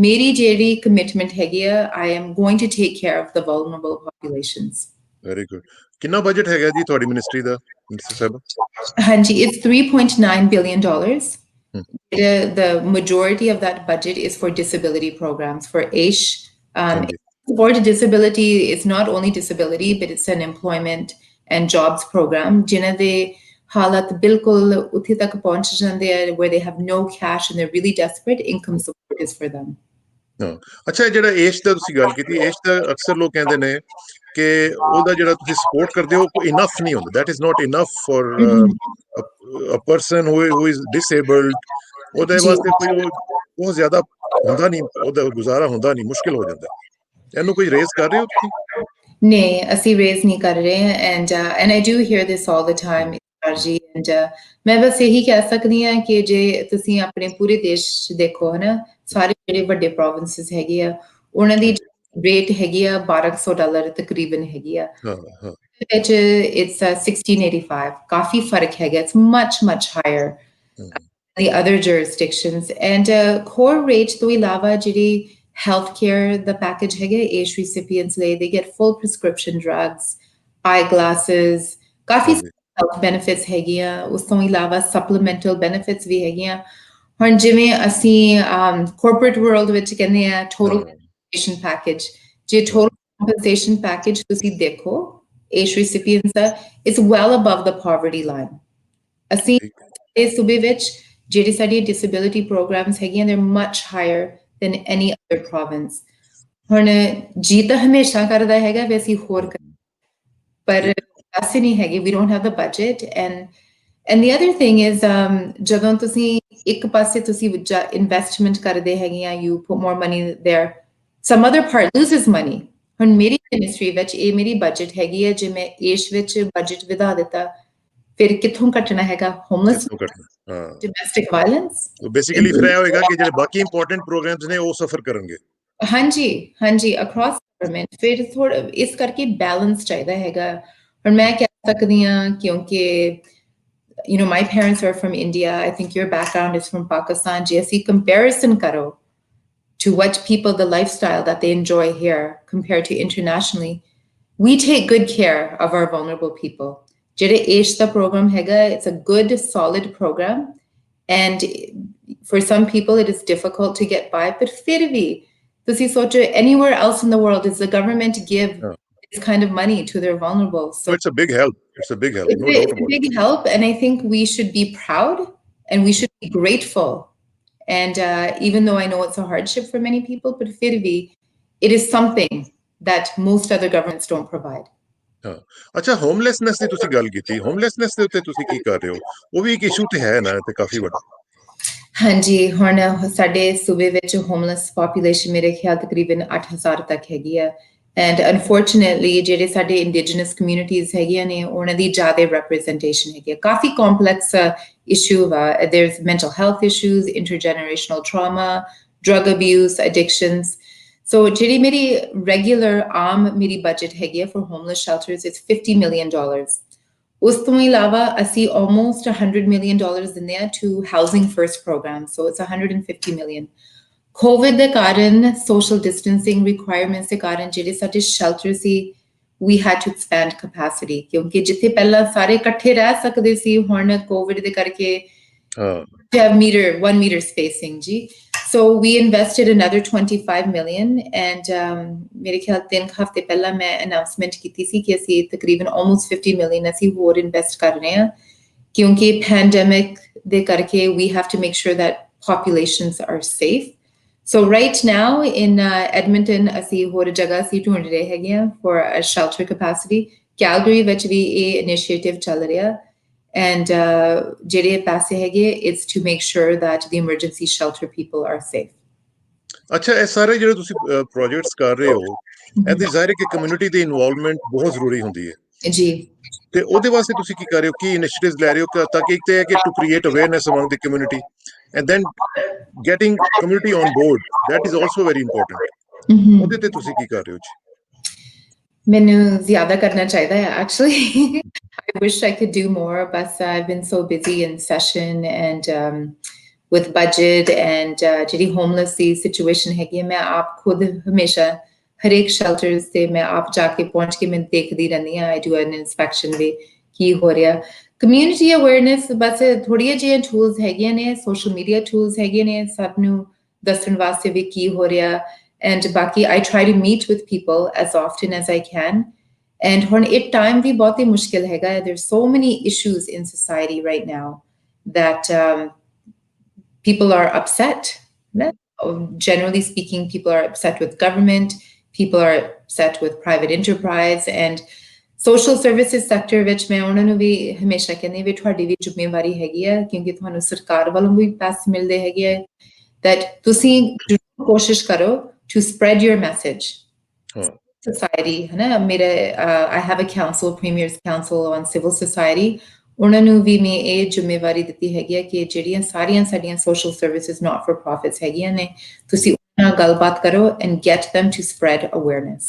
ਮੇਰੀ ਜਿਹੜੀ commitment ਹੈਗੀ ਆ I am going to take care of the vulnerable populations very good ਕਿੰਨਾ ਬਜਟ ਹੈਗਾ ਜੀ ਤੁਹਾਡੀ ਮਿਨਿਸਟਰੀ ਦਾ ਮਿਨਿਸਟਰ ਸਾਹਿਬ ਹਾਂਜੀ it's $3.9 billion the majority of that budget is for disability programs for AISH for disability it's not only disability but it's an employment and jobs program ਜਿਨ੍ਹਾਂ ਦੇ ਹਾਲਾਤ ਬਿਲਕੁਲ ਉੱਥੇ ਤੱਕ ਪਹੁੰਚ ਜਾਂਦੇ ਆ where they have no cash and they're really desperate income support is for them ਅੱਛਾ ਜਿਹੜਾ AISH ਦਾ ਤੁਸੀਂ ਗੱਲ ਕੀਤੀ AISH ਦਾ ਅਕਸਰ ਲੋਕ ਕਹਿੰਦੇ ਨੇ ਕਿ ਉਹਦਾ ਜਿਹੜਾ ਤੁਸੀਂ ਸਪੋਰਟ ਕਰਦੇ ਹੋ ਕੋਈ ਇਨਫ ਨਹੀਂ ਹੁੰਦਾ that is not enough for a person who is disabled ਉਹਦੇ ਵਾਸਤੇ ਕੋਈ ਬਹੁਤ ਜ਼ਿਆਦਾ ਹੁੰਦਾ ਨਹੀਂ ਉਹਦਾ ਗੁਜ਼ਾਰਾ ਹੁੰਦਾ ਨਹੀਂ ਮੁਸ਼ਕਿਲ ਹੋ ਜਾਂਦਾ ਇਹਨੂੰ ਕੋਈ ਰੇਜ਼ ਕਰ ਰਹੇ ਹੋ ਤੁਸੀਂ ਨਹੀਂ ਅਸੀਂ ਰੇਜ਼ ਨਹੀਂ ਕਰ ਰਹੇ and I do hear this all the time ਜੀ and ਮੈਂ ਬਸ ਇਹੀ ਕਹਿ ਸਕਦੀ ਹਾਂ ਕਿ ਜੇ ਤੁਸੀਂ ਆਪਣੇ ਪੂਰੇ ਦੇਸ਼ ਦੇਖੋ ਹਨਾ ਸਾਰੇ ਜਿਹੜੇ ਵੱਡੇ ਪ੍ਰੋਵਿੰਸਸ ਹੈਗੇ ਆ ਉਹਨਾਂ ਦੀ ਰੇਟ ਹੈਗੀ ਆ $1200 ਤਕਰੀਬਨ ਹੈਗੀ ਆ ਵਿੱਚ it's 1685 ਕਾਫੀ ਫਰਕ ਹੈਗਾ it's much higher the other jurisdictions and core rate ਤੋਂ ਇਲਾਵਾ ਜਿਹੜੀ healthcare the package ਹੈਗਾ AISH recipients ਲਈ they get full prescription drugs eyeglasses coffee health benefits ਹੈਗੀਆਂ ਉਸ ਤੋਂ ਇਲਾਵਾ supplemental benefits ਵੀ ਹੈਗੀਆਂ ਹੁਣ ਜਿਵੇਂ ਅਸੀਂ corporate world ਵਿੱਚ ਕਹਿੰਦੇ ਆ total ਹਾਂ compensation package, ਜੇ ਹਾਂ total compensation package ਤੁਸੀਂ ਦੇਖੋ age recipients the, it's well above the poverty line. ਅਸੀਂ ਠੀਕ ਇਸ ਸੂਬੇ ਵਿੱਚ ਜਿਹੜੀ ਸਾਡੀ disability programs ਹੈਗੀਆਂ, they're much higher than any other province. ਹੁਣ ਜੀ ਤਾਂ ਹਮੇਸ਼ਾ ਕਰਦਾ ਹੈਗਾ ਵੀ ਅਸੀਂ ਹੋਰ ਪਰ ਪੈਸੇ ਨਹੀਂ ਹੈਗੇ, we don't have the budget. And the other thing is ਜਦੋਂ ਤੁਸੀਂ ਇੱਕ ਪਾਸੇ ਤੁਸੀਂ ਇਨਵੈਸਟਮੈਂਟ ਕਰਦੇ ਹੈਗੇ ਆ, you put more money there, some other part loses money. ਹੁਣ ਮੇਰੀ ਮਿਨਿਸਟਰੀ ਵਿੱਚ ਇਹ ਮੇਰੀ ਬਜਟ ਹੈਗੀ ਹੈ, ਜੇ ਮੈਂ ਇਸ ਵਿੱਚ ਬਜਟ ਵਧਾ ਦਿੱਤਾ ਫਿਰ ਕਿੱਥੋਂ ਕੱਟਣਾ ਹੈਗਾ? ਹੋਮਲੈਸ, ਕਿੱਥੋਂ ਕੱਟਣਾ ਹਾਂ ਡੋਮੈਸਟਿਕ ਵਾਇਲੈਂਸ। ਬੇਸਿਕਲੀ ਫਿਰ ਇਹ ਹੋਏਗਾ ਕਿ ਜਿਹੜੇ ਬਾਕੀ ਇੰਪੋਰਟੈਂਟ ਪ੍ਰੋਗਰਾਮਸ ਨੇ ਉਹ ਸਫਰ ਕਰਨਗੇ। ਹਾਂਜੀ ਹਾਂਜੀ, ਅਕ੍ਰੋਸ ਗਵਰਨਮੈਂਟ ਫਿਰ ਥੋੜਾ ਇਸ ਕਰਕੇ ਬੈਲੈਂਸ ਚਾਹੀਦਾ ਹੈਗਾ। ਹੁਣ ਮੈਂ ਕਹਿ ਸਕਦੀ ਹਾਂ ਕਿਉਂਕਿ you know, my parents are from India. I think your background is from Pakistan. ਜੇ ਅਸੀਂ comparison ਕਰੋ to what people, the lifestyle that they enjoy here compared to internationally, we take good care of our vulnerable people. ਜਿਹੜੇ age ਦਾ program ਹੈਗਾ, it's a good, solid program. And for some people, it is difficult to get by. But ਫਿਰ ਵੀ ਤੁਸੀਂ ਸੋਚੋ, anywhere else in the world, does the government give this kind of money to their vulnerable? So it's a big help. It's a big help, no doubt about it. It's a big help, and I think we should be proud and we should be grateful. And even though I know it's a hardship for many people, but ਫਿਰ ਵੀ it is something that most other governments don't provide. ਹਾਂ ਅੱਛਾ, ਹੋਮਲੈਸਨੈਸ ਦੀ ਤੁਸੀਂ ਗੱਲ ਕੀਤੀ, ਹੋਮਲੈਸਨੈਸ ਦੇ ਉੱਤੇ ਤੁਸੀਂ ਕੀ ਕਰ ਰਹੇ ਹੋ? ਉਹ ਵੀ ਇੱਕ ਇਸ਼ੂ ਤੇ ਹੈ ਨਾ, ਤੇ ਕਾਫੀ ਵੱਡਾ। ਹਾਂਜੀ, ਹੁਣ ਸਾਡੇ ਸੂਬੇ ਵਿੱਚ ਹੋਮਲੈਸ ਪੋਪੂਲੇਸ਼ਨ ਮੇਰੇ ਖਿਆਲ ਤਕਰੀਬਨ 8000 ਤੱਕ ਹੈਗੀ ਆ। ਐਂਡ ਅਨਫੋਰਚੂਨੇਟਲੀ ਜਿਹੜੇ ਸਾਡੇ ਇੰਡੀਜਨਸ ਕਮਿਊਨਿਟੀਜ਼ ਹੈਗੀਆਂ ਨੇ, ਉਹਨਾਂ ਦੀ ਜ਼ਿਆਦਾ ਰਿਪਰੈਜ਼ੈਂਟੇਸ਼ਨ ਹੈਗੀ ਆ। ਕਾਫੀ ਕੰਪਲੈਕਸ ਇਸ਼ੂ ਵਾ, there's mental health issues, intergenerational trauma, drug abuse, addictions. So ਜਿਹੜੀ ਮੇਰੀ regular ਆਮ ਮੇਰੀ budget ਹੈਗੀ ਆ for homeless shelters, it's $50 million. ਉਸ ਤੋਂ ਇਲਾਵਾ ਅਸੀਂ almost $100 million ਦਿੰਦੇ ਆ to housing first program, so it's $150 million. COVID ਦੇ ਕਾਰਨ, social distancing requirements ਦੇ ਕਾਰਨ ਜਿਹੜੇ ਸਾਡੇ shelters C, we had to expand capacity, ਕਿਉਂਕਿ ਜਿੱਥੇ ਪਹਿਲਾਂ ਸਾਰੇ ਇਕੱਠੇ ਰਹਿ ਸਕਦੇ ਸੀ, ਹੁਣ COVID ਦੇ ਕਰਕੇ to have 1 meter spacing, ਜੀ. So we invested another $25 million, and ਮੇਰੇ ਖਿਆਲ 3 ਹਫ਼ਤੇ ਪਹਿਲਾਂ ਮੈਂ announcement ਕੀਤੀ ਸੀ ਕਿ ਅਸੀਂ ਤਕਰੀਬਨ almost $50 million ਅਸੀਂ ਹੋਰ invest ਕਰ ਰਹੇ ਹਾਂ, ਕਿਉਂਕਿ pandemic ਦੇ ਕਰਕੇ we have to make sure that populations are safe. So right now in Edmonton, ਅਸੀਂ ਹੋਰ ਜਗ੍ਹਾ ਅਸੀਂ ਢੂੰਢ ਰਹੇ ਹੈਗੇ ਹਾਂ for a shelter capacity. Calgary ਵਿੱਚ ਵੀ ਇਹ initiative ਚੱਲ ਰਿਹਾ, and ਜਿਹੜੇ ਪੈਸੇ ਹੈਗੇ, it's to make sure that the emergency shelter people are safe. ਅੱਛਾ, ਇਹ ਸਾਰੇ ਜਿਹੜੇ ਤੁਸੀਂ ਪ੍ਰੋਜੈਕਟਸ ਕਰ ਰਹੇ ਹੋ, ਇਹਦੀ ਜ਼ਾਹਿਰ ਹੈ ਕਿ ਕਮਿਊਨਿਟੀ ਦੀ ਇਨਵੋਲਵਮੈਂਟ ਬਹੁਤ ਜ਼ਰੂਰੀ ਹੁੰਦੀ ਹੈ ਜੀ। ਤੇ ਉਹਦੇ ਵਾਸਤੇ ਤੁਸੀਂ ਕੀ ਕਰ ਰਹੇ ਹੋ, ਕੀ ਇਨੀਸ਼ੀਏਟਿਵਸ ਲੈ ਰਹੇ ਹੋ, ਤਾਂ ਕਿ ਇੱਕ ਤੇ ਹੈ ਕਿ to create awareness among the community, and then getting community on board, that is also very important. ਉਹਦੇ ਤੇ ਤੁਸੀਂ ਕੀ ਕਰ ਰਹੇ ਹੋ ਜੀ? ਮੈਨੂੰ ਜ਼ਿਆਦਾ ਕਰਨਾ ਚਾਹੀਦਾ ਹੈ actually. I wish I could do more, but I've been so busy in session and with budget, and ਜਿਹੜੀ homeless ਦੀ situation ਹੈਗੀ ਹੈ, ਮੈਂ ਆਪ ਖੁਦ ਹਮੇਸ਼ਾ ਹਰੇਕ shelters ਤੇ ਮੈਂ ਆਪ ਜਾ ਕੇ ਪਹੁੰਚ ਕੇ ਮੈਂ ਦੇਖਦੀ ਰਹਿੰਦੀ ਹਾਂ, I do an inspection ਵੀ ਕੀ ਹੋ ਰਿਹਾ। Community awareness ਬਸ ਥੋੜ੍ਹੀਆਂ ਜਿਹੀਆਂ tools ਹੈਗੀਆਂ ਨੇ, social media tools ਹੈਗੀਆਂ ਨੇ ਸਭ ਨੂੰ ਦੱਸਣ ਵਾਸਤੇ ਵੀ ਕੀ ਹੋ ਰਿਹਾ। And ਬਾਕੀ I try to meet with people as often as I can. And ਹੁਣ ਇਹ time ਵੀ ਬਹੁਤ ਹੀ ਮੁਸ਼ਕਿਲ ਹੈਗਾ। There's so many issues in society right now that people are upset. Generally speaking, people are upset with government, people are upset with private enterprise, and social services sector ਵਿੱਚ ਮੈਂ ਉਹਨਾਂ ਨੂੰ ਵੀ ਹਮੇਸ਼ਾ ਕਹਿੰਦੀ ਵੀ ਤੁਹਾਡੀ ਵੀ ਜ਼ਿੰਮੇਵਾਰੀ ਹੈਗੀ ਹੈ, ਕਿਉਂਕਿ ਤੁਹਾਨੂੰ ਸਰਕਾਰ ਵੱਲੋਂ ਵੀ ਪੈਸੇ ਮਿਲਦੇ ਹੈਗੇ ਆ, that ਤੁਸੀਂ ਕੋਸ਼ਿਸ਼ ਕਰੋ to spread your message. Society, I have a council, Premier's Council on Civil Society. ਉਹਨਾਂ ਨੂੰ ਵੀ ਮੈਂ ਇਹ ਜ਼ਿੰਮੇਵਾਰੀ ਦਿੱਤੀ ਹੈਗੀ ਹੈ ਕਿ ਜਿਹੜੀਆਂ ਸਾਰੀਆਂ ਸਾਡੀਆਂ social services not for profits ਹੈਗੀਆਂ ਨੇ, ਤੁਸੀਂ ਉਹਨਾਂ ਨਾਲ ਗੱਲਬਾਤ ਕਰੋ and get them to spread awareness.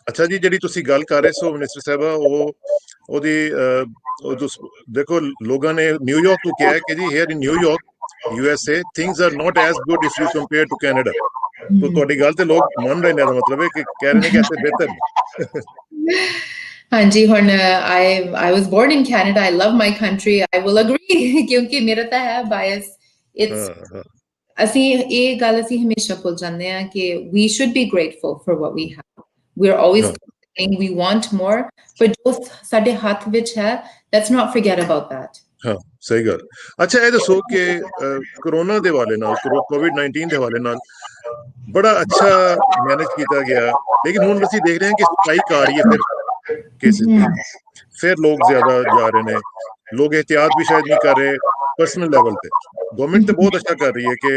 ਅੱਛਾ ਜੀ, ਜਿਹੜੀ ਤੁਸੀਂ ਗੱਲ ਕਰ ਰਹੇ ਸੋ ਮਿਨਿਸਟਰ ਸਾਹਿਬਾ, ਉਹਦੀ ਦੇਖੋ ਲੋਕਾਂ ਨੇ ਨਿਊਯਾਰਕ ਤੋਂ ਕਿਹਾ ਹੈ ਕਿ ਜੀ here in New York, USA, things are not as good if you compare to Canada. तो ਤੁਹਾਡੀ ਗੱਲ ਤੇ ਲੋਕ ਮੰਨ ਰਹੇ ਨੇ, ਦਾ ਮਤਲਬ ਹੈ ਕਿ ਕਹਿ ਰਹੇ ਨੇ ਕਿ ਇੱਥੇ ਬਿਹਤਰ ਨੇ। ਹਾਂਜੀ, ਹੁਣ I was born in Canada. I love my country. I will agree ਕਿਉਂਕਿ ਮੇਰਾ ਤਾਂ ਹੈ bias it's ਅਸੀਂ ਇਹ ਗੱਲ ਅਸੀਂ ਹਮੇਸ਼ਾ ਭੁੱਲ ਜਾਂਦੇ ਹਾਂ ਕਿ we should be grateful for what we have. We're always complaining, we want more, but ਜੋ ਸਾਡੇ ਹੱਥ ਵਿੱਚ ਹੈ, let's not forget about that. ਹਾਂ ਸਹੀ ਗੱਲ। ਅੱਛਾ ਇਹ ਦੱਸੋ ਕਿ ਕਰੋਨਾ ਦੇ ਹਵਾਲੇ ਨਾਲ COVID-19 ਦੇ ਹਵਾਲੇ ਨਾਲ ਬੜਾ ਅੱਛਾ ਮੈਨੇਜ ਕੀਤਾ ਗਿਆ, ਲੇਕਿਨ ਹੁਣ ਅਸੀਂ ਦੇਖ ਰਹੇ ਹਾਂ ਕਿ ਸਪਾਈਕ ਆ ਰਹੀ ਹੈ ਫਿਰ ਕੇਸਿਸ ਦੀ, ਫਿਰ ਲੋਕ ਜ਼ਿਆਦਾ ਜਾ ਰਹੇ ਨੇ, ਲੋਕ एहतियात भी शायद नहीं कर रहे पर्सनल लेवल पे। गवर्नमेंट तो बहुत अच्छा कर रही है कि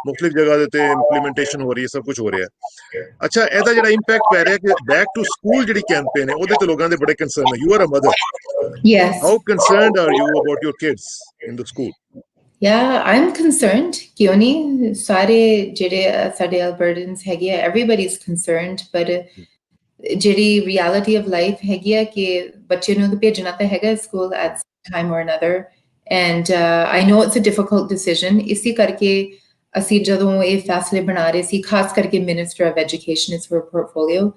मुख्तलिफ जगह ਦੇ ਤੇ ਇੰਪਲੀਮੈਂਟੇਸ਼ਨ ਹੋ ਰਹੀ ਹੈ, ਸਭ ਕੁਝ ਹੋ ਰਿਹਾ ਹੈ। ਅੱਛਾ ਇਹਦਾ ਜਿਹੜਾ ਇੰਪੈਕਟ ਪੈ ਰਿਹਾ ਕਿ ਬੈਕ ਟੂ ਸਕੂਲ ਜਿਹੜੀ ਕੈਂਪੇਨ ਹੈ ਉਹਦੇ ਤੇ ਲੋਕਾਂ ਦੇ ਬੜੇ ਕੰਸਰਨ ਹੈ। You are a mother, Yes. how concerned are you about your kids in the school? Yeah, I'm concerned. ਕਿਉਂ ਨਹੀਂ, ਸਾਰੇ ਜਿਹੜੇ ਸਾਡੇ Albertans ਹੈਗੇ ਆ, everybody's concerned, but ਜਿਹੜੀ reality of life ਹੈਗੀ ਆ ਕਿ ਬੱਚੇ ਨੂੰ ਤਾਂ ਭੇਜਣਾ ਤਾਂ ਹੈਗਾ school at some time or another, and I know it's a difficult decision. ਇਸੇ ਕਰਕੇ ਅਸੀਂ ਜਦੋਂ ਇਹ ਫੈਸਲੇ ਬਣਾ ਰਹੇ ਸੀ, ਖਾਸ ਕਰਕੇ Minister of Education is her portfolio,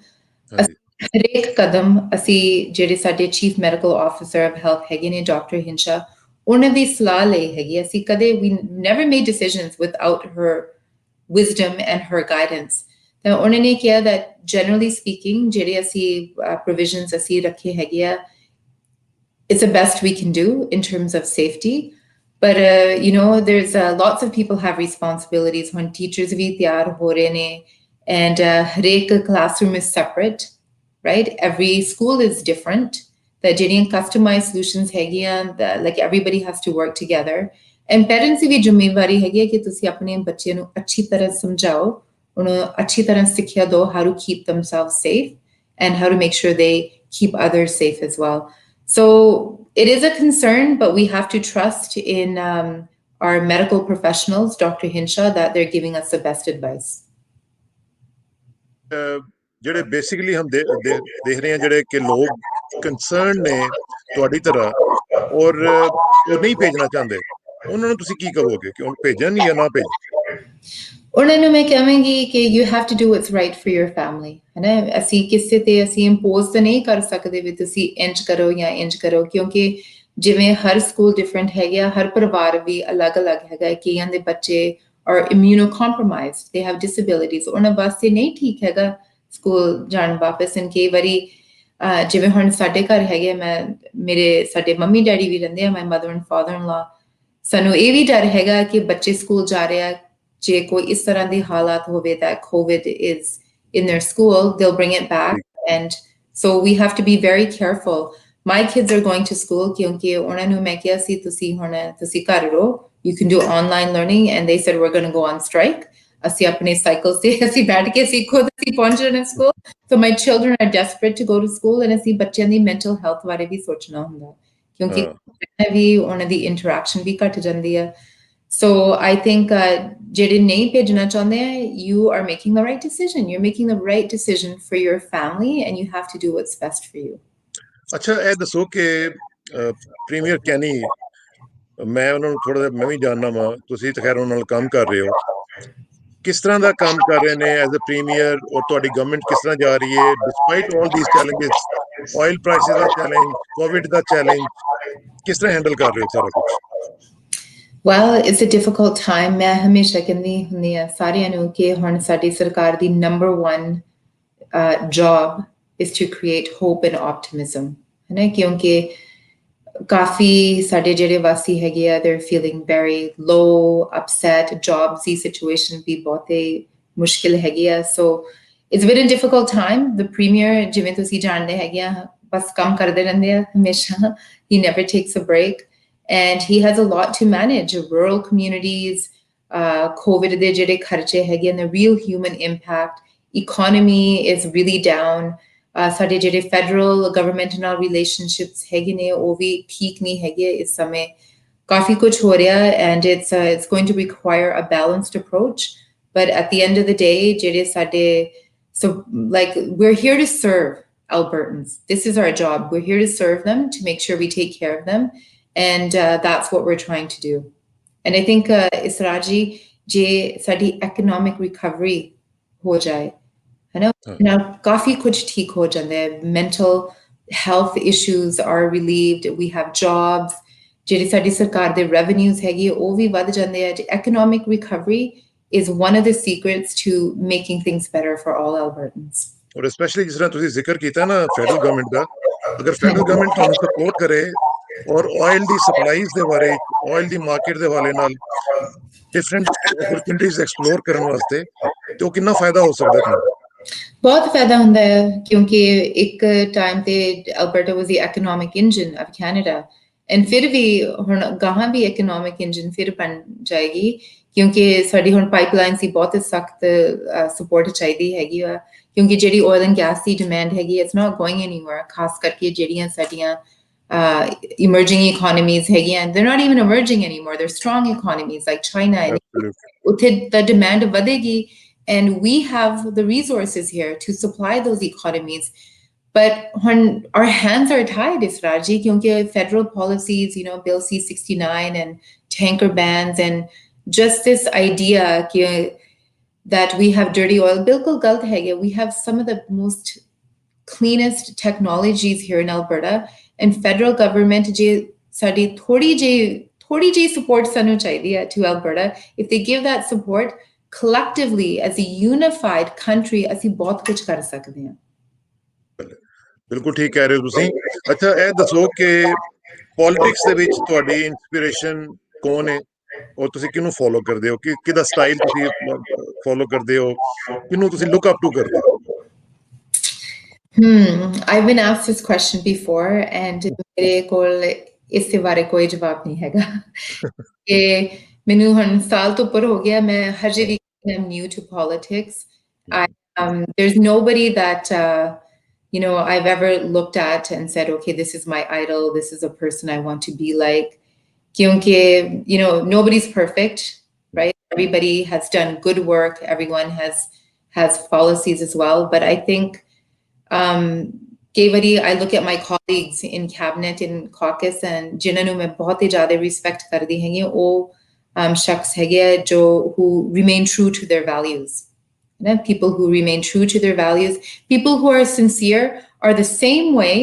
ਹਰੇਕ ਕਦਮ ਅਸੀਂ ਜਿਹੜੇ ਸਾਡੇ Chief Medical Officer of Health ਹੈਗੇ ਨੇ Dr. Hinsha, ਉਹਨਾਂ ਦੀ ਸਲਾਹ ਲਈ ਹੈਗੀ। ਅਸੀਂ ਕਦੇ we never made decisions without her wisdom and her guidance. ਤਾਂ ਉਹਨਾਂ ਨੇ ਕਿਹਾ that generally speaking ਜਿਹੜੇ ਅਸੀਂ provisions ਅਸੀਂ ਰੱਖੇ ਹੈਗੇ ਆ, it's the best we can do in terms of safety, but you know, there's lots of people have responsibilities when teachers ਵੀ ਤਿਆਰ ਹੋ ਰਹੇ ਨੇ, and ਹਰੇਕ classroom is separate, right? Every school is different. The ਜਿਹੜੀਆਂ customized solutions ਹੈਗੀਆਂ, like everybody has to work together, and parents ਦੀ ਵੀ ਜ਼ਿੰਮੇਵਾਰੀ ਹੈਗੀ ਹੈ ਕਿ ਤੁਸੀਂ ਆਪਣੇ ਬੱਚਿਆਂ ਨੂੰ ਅੱਛੀ ਤਰ੍ਹਾਂ ਸਮਝਾਓ, ਉਹਨੂੰ ਅੱਛੀ ਤਰ੍ਹਾਂ ਸਿੱਖਿਆ ਦਿਓ how to keep themselves safe and how to make sure they keep others safe as well. So it is a concern, but we have to trust in our medical professionals, Dr. Hinsha, that they're giving us the best advice. ਜਿਹੜੇ basically ਹਮ ਦੇਖ ਰਹੇ ਹਾਂ ਜਿਹੜੇ ਕਿ ਲੋਕ concern ਨੇ ਤੁਹਾਡੀ ਤਰ੍ਹਾਂ ਔਰ ਉਹ ਨਹੀਂ ਭੇਜਣਾ ਚਾਹੁੰਦੇ, ਉਹਨਾਂ ਨੂੰ ਤੁਸੀਂ ਕੀ ਕਹੋਗੇ ਕਿ ਉਹਨੂੰ ਭੇਜਣ ਜਾਂ ਨਾ ਭੇਜਣ? ਉਹਨਾਂ ਨੂੰ ਮੈਂ ਕਹਾਂਗੀ ਕਿ you have to do what's right for your family, ਹੈ ਨਾ? ਅਸੀਂ ਕਿਸੇ ਤੇ ਅਸੀਂ ਇੰਪੋਜ਼ ਤਾਂ ਨਹੀਂ ਕਰ ਸਕਦੇ ਵੀ ਤੁਸੀਂ ਇੰਜ ਕਰੋ ਜਾਂ ਇੰਜ ਕਰੋ, ਕਿਉਂਕਿ ਜਿਵੇਂ ਹਰ ਸਕੂਲ ਡਿਫਰੈਂਟ ਹੈਗਾ, ਹਰ ਪਰਿਵਾਰ ਵੀ ਅਲੱਗ-ਅਲੱਗ ਹੈਗਾ। ਕਈਆਂ ਦੇ ਬੱਚੇ are immunocompromised, they have disabilities, ਉਹਨਾਂ ਵਾਸਤੇ ਨਹੀਂ ਠੀਕ ਹੈਗਾ ਸਕੂਲ ਜਾਣ ਵਾਪਸ। ਕਈ ਵਾਰੀ ਜਿਵੇਂ ਹੁਣ ਸਾਡੇ ਘਰ ਹੈਗੇ, ਸਾਡੇ ਮੰਮੀ ਡੈਡੀ ਵੀ ਰਹਿੰਦੇ ਆ, my mother and father-in-law, ਸਾਨੂੰ ਇਹ ਵੀ ਡਰ ਹੈਗਾ ਕਿ ਬੱਚੇ ਸਕੂਲ ਜਾ ਰਹੇ ਆ, ਜੇ ਕੋਈ ਇਸ ਤਰ੍ਹਾਂ ਦੀ ਹਾਲਾਤ ਹੋਵੇ that COVID is in their school, they'll bring it back, and so we have to be very careful. My kids are going to school ਕਿਉਂਕਿ ਉਹਨਾਂ ਨੂੰ ਮੈਂ ਕਿਹਾ ਸੀ ਤੁਸੀਂ ਘਰ ਰਹੋ, you can do online learning, and they said we're going to go on strike. ਅਸੀਂ ਆਪਣੇ ਸਾਈਕਲ ਤੇ ਅਸੀਂ ਬੈਠ ਕੇ ਅਸੀਂ ਖੁਦ ਅਸੀਂ ਪਹੁੰਚ ਜਾਣਾ school. So my children are desperate to go to school, and ਅਸੀਂ ਬੱਚਿਆਂ ਦੀ mental health ਬਾਰੇ ਵੀ ਸੋਚਣਾ ਹੁੰਦਾ ਕਿਉਂਕਿ ਵੀ ਉਹਨਾਂ ਦੀ interaction ਵੀ ਘਟ ਜਾਂਦੀ ਹੈ। So I think ਜਿਹੜੇ ਨਹੀਂ ਭੇਜਣਾ ਚਾਹੁੰਦੇ ਆ, you are making the right decision. You're making the right decision for your family, and you have to do what's best for you. ਅੱਛਾ ਇਹ ਦੱਸੋ ਕਿ ਪ੍ਰੀਮੀਅਰ ਕੈਨੀ, ਮੈਂ ਉਹਨਾਂ ਨੂੰ ਥੋੜਾ ਜਿਹਾ ਮੈਂ ਵੀ ਜਾਣਨਾ ਵਾ, ਤੁਸੀਂ ਤਾਂ ਖੈਰ ਉਹਨਾਂ ਨਾਲ ਕੰਮ ਕਰ ਰਹੇ ਹੋ, ਕਿਸ ਤਰ੍ਹਾਂ ਦਾ ਕੰਮ ਕਰ ਰਹੇ ਨੇ ਐਜ਼ ਅ ਪ੍ਰੀਮੀਅਰ, ਔਰ ਤੁਹਾਡੀ ਗਵਰਨਮੈਂਟ ਕਿਸ ਤਰ੍ਹਾਂ ਜਾ ਰਹੀ ਹੈ despite all these challenges, oil prices the challenge, Covid the challenge, ਕਿਸ ਤਰ੍ਹਾਂ ਹੈਂਡਲ ਕਰ ਰਹੇ ਹੋ ਸਾਰਾ ਕੁਝ? Well, it's a difficult time. ਮੈਂ ਹਮੇਸ਼ਾ ਕਹਿੰਦੀ ਹੁੰਦੀ ਆ ਸਾਰਿਆਂ ਨੂੰ ਕਿ ਹੁਣ ਸਾਡੀ ਸਰਕਾਰ ਦੀ number one job is to create hope and optimism, ਹੈ ਨਾ? ਕਿਉਂਕਿ ਕਾਫੀ ਸਾਡੇ ਜਿਹੜੇ ਵਾਸੀ ਹੈਗੇ ਆ, they're feeling very low, upset, jobs ਦੀ situation ਵੀ ਬਹੁਤੇ ਮੁਸ਼ਕਿਲ ਹੈਗੀ ਆ। So it's been a difficult time. The premier, ਜਿਵੇਂ ਤੁਸੀਂ ਜਾਣਦੇ ਹੈਗੇ ਆ, ਬਸ ਕੰਮ ਕਰਦੇ ਰਹਿੰਦੇ ਆ ਹਮੇਸ਼ਾ, he never takes a break, and he has a lot to manage. Rural communities, COVID ਦੇ ਜਿਹੜੇ ਖਰਚੇ ਹੈਗੇ, and the real human impact, economy is really down. ਸਾਡੇ ਜਿਹੜੇ federal government ਨਾਲ relationships ਹੈਗੇ ਨੇ ਉਹ ਵੀ ਠੀਕ ਨਹੀਂ ਹੈਗੇ ਇਸ ਸਮੇਂ, ਕਾਫੀ ਕੁਝ ਹੋ ਰਿਹਾ, and it's going to require a balanced approach. But at the end of the day, ਜਿਹੜੇ ਸਾਡੇ, so like we're here to serve Albertans. This is our job. We're here to serve them, to make sure we take care of them, and that's what we're trying to do. And I think Israji, je sadi economic recovery ho jaye, है ना, now काफी कुछ ठीक हो जाता है, mental health issues are relieved, we have jobs, ਜਿਹੜੀ ਸਾਡੀ ਸਰਕਾਰ ਦੇ revenues ਹੈਗੀ ਉਹ ਵੀ ਵੱਧ ਜਾਂਦੇ ਆ economic recovery is one of the secrets to making things better for all Albertans. ਔਰ ਸਪੈਸ਼ਲੀ ਜਿਸ ਤਰ੍ਹਾਂ ਤੁਸੀਂ ਜ਼ਿਕਰ ਕੀਤਾ ਨਾ ਫੈਡਰਲ ਗਵਰਨਮੈਂਟ ਦਾ, ਅਗਰ ਫੈਡਰਲ ਗਵਰਨਮੈਂਟ ਤੁਹਾਨੂੰ ਸਪੋਰਟ ਕਰੇ ਔਰ ਆਇਲ ਦੀ ਸਪਲਾਈਜ਼ ਦੇ ਬਾਰੇ, ਆਇਲ ਦੀ ਮਾਰਕੀਟ ਦੇ ਹਵਾਲੇ ਨਾਲ ਡਿਫਰੈਂਟ ਓਪਰਚੁਨਿਟੀਜ਼ ਐਕਸਪਲੋਰ ਕਰਨ ਵਾਸਤੇ, ਤੇ ਉਹ ਕਿੰਨਾ ਫਾਇਦਾ ਹੋ ਸਕਦਾ ਤੁਹਾਨੂੰ? ਬਹੁਤ ਫਾਇਦਾ ਹੁੰਦਾ ਹੈ ਕਿਉਂਕਿ ਇੱਕ ਟਾਈਮ ਤੇ Alberta was the economic engine of Canada and ਫਿਰ ਵੀ ਹੁਣ ਗਾਹਾਂ ਵੀ economic engine ਫਿਰ ਬਣ ਜਾਏਗੀ ਕਿਉਂਕਿ ਸਾਡੀ ਹੁਣ ਪਾਈਪਲਾਈਨਸ ਦੀ ਬਹੁਤ ਸਖਤ ਸਪੋਰਟ ਚਾਹੀਦੀ ਹੈਗੀ ਆ ਕਿਉਂਕਿ ਜਿਹੜੀ oil and gas the demand ਹੈਗੀ it's not going anywhere, ਖਾਸ ਕਰਕੇ ਜਿਹੜੀਆਂ ਸਾਡੀਆਂ emerging economies ਹੈਗੀਆਂ, they're not even emerging anymore, they're strong economies like China and ਉੱਥੇ ਤਾਂ demand ਵਧੇਗੀ and we have the resources here to supply those economies. But when our hands are tied, Israji, because federal policies, you know, Bill C-69 and tanker bans and just this idea that we have dirty oil, bilkul galt hai gaya. We have some of the most cleanest technologies here in Alberta, and federal government je sadi thodi ji support sanu chahiye to Alberta. If they give that support, collectively as a unified country ਅਸੀਂ ਬਹੁਤ ਕੁਝ ਕਰ ਸਕਦੇ ਹਾਂ। ਬਿਲਕੁਲ ਠੀਕ ਕਹਿ ਰਹੇ ਹੋ ਤੁਸੀਂ। ਅੱਛਾ ਇਹ ਦੱਸੋ ਕਿ ਪੋਲਿਟਿਕਸ ਦੇ ਵਿੱਚ ਤੁਹਾਡੀ ਇਨਸਪੀਰੇਸ਼ਨ ਕੌਣ ਹੈ ਔਰ ਤੁਸੀਂ ਕਿਹਨੂੰ ਫੋਲੋ ਕਰਦੇ ਹੋ, ਕਿ ਕਿਹਦਾ ਸਟਾਈਲ ਤੁਸੀਂ ਫੋਲੋ ਕਰਦੇ ਹੋ, ਕਿਹਨੂੰ ਤੁਸੀਂ ਲੁੱਕ ਅਪ ਟੂ ਕਰਦੇ ਹੋ? I've been asked this question before and ਮੇਰੇ ਕੋਲ ਇਸ ਬਾਰੇ ਕੋਈ ਜਵਾਬ ਨਹੀਂ ਹੈਗਾ ਕਿ ਮੈਨੂੰ ਹੁਣ ਸਾਲ ਤੋਂ ਉੱਪਰ ਹੋ ਗਿਆ, ਮੈਂ ਹਜੇ ਵੀ I'm new to politics. There's nobody that you know I've ever looked at and said, okay, this is my idol, this is a person I want to be like. Kyunki, you know, nobody's perfect, right? Everybody has done good work, everyone has policies as well, but I think I look at my colleagues in cabinet, in caucus, and जिन्होंने मैं बहुत ही ज़्यादा respect करती हैं वो शख्स है जो who remain true to their values. You know, people who remain true to their values, people who are sincere, are the same way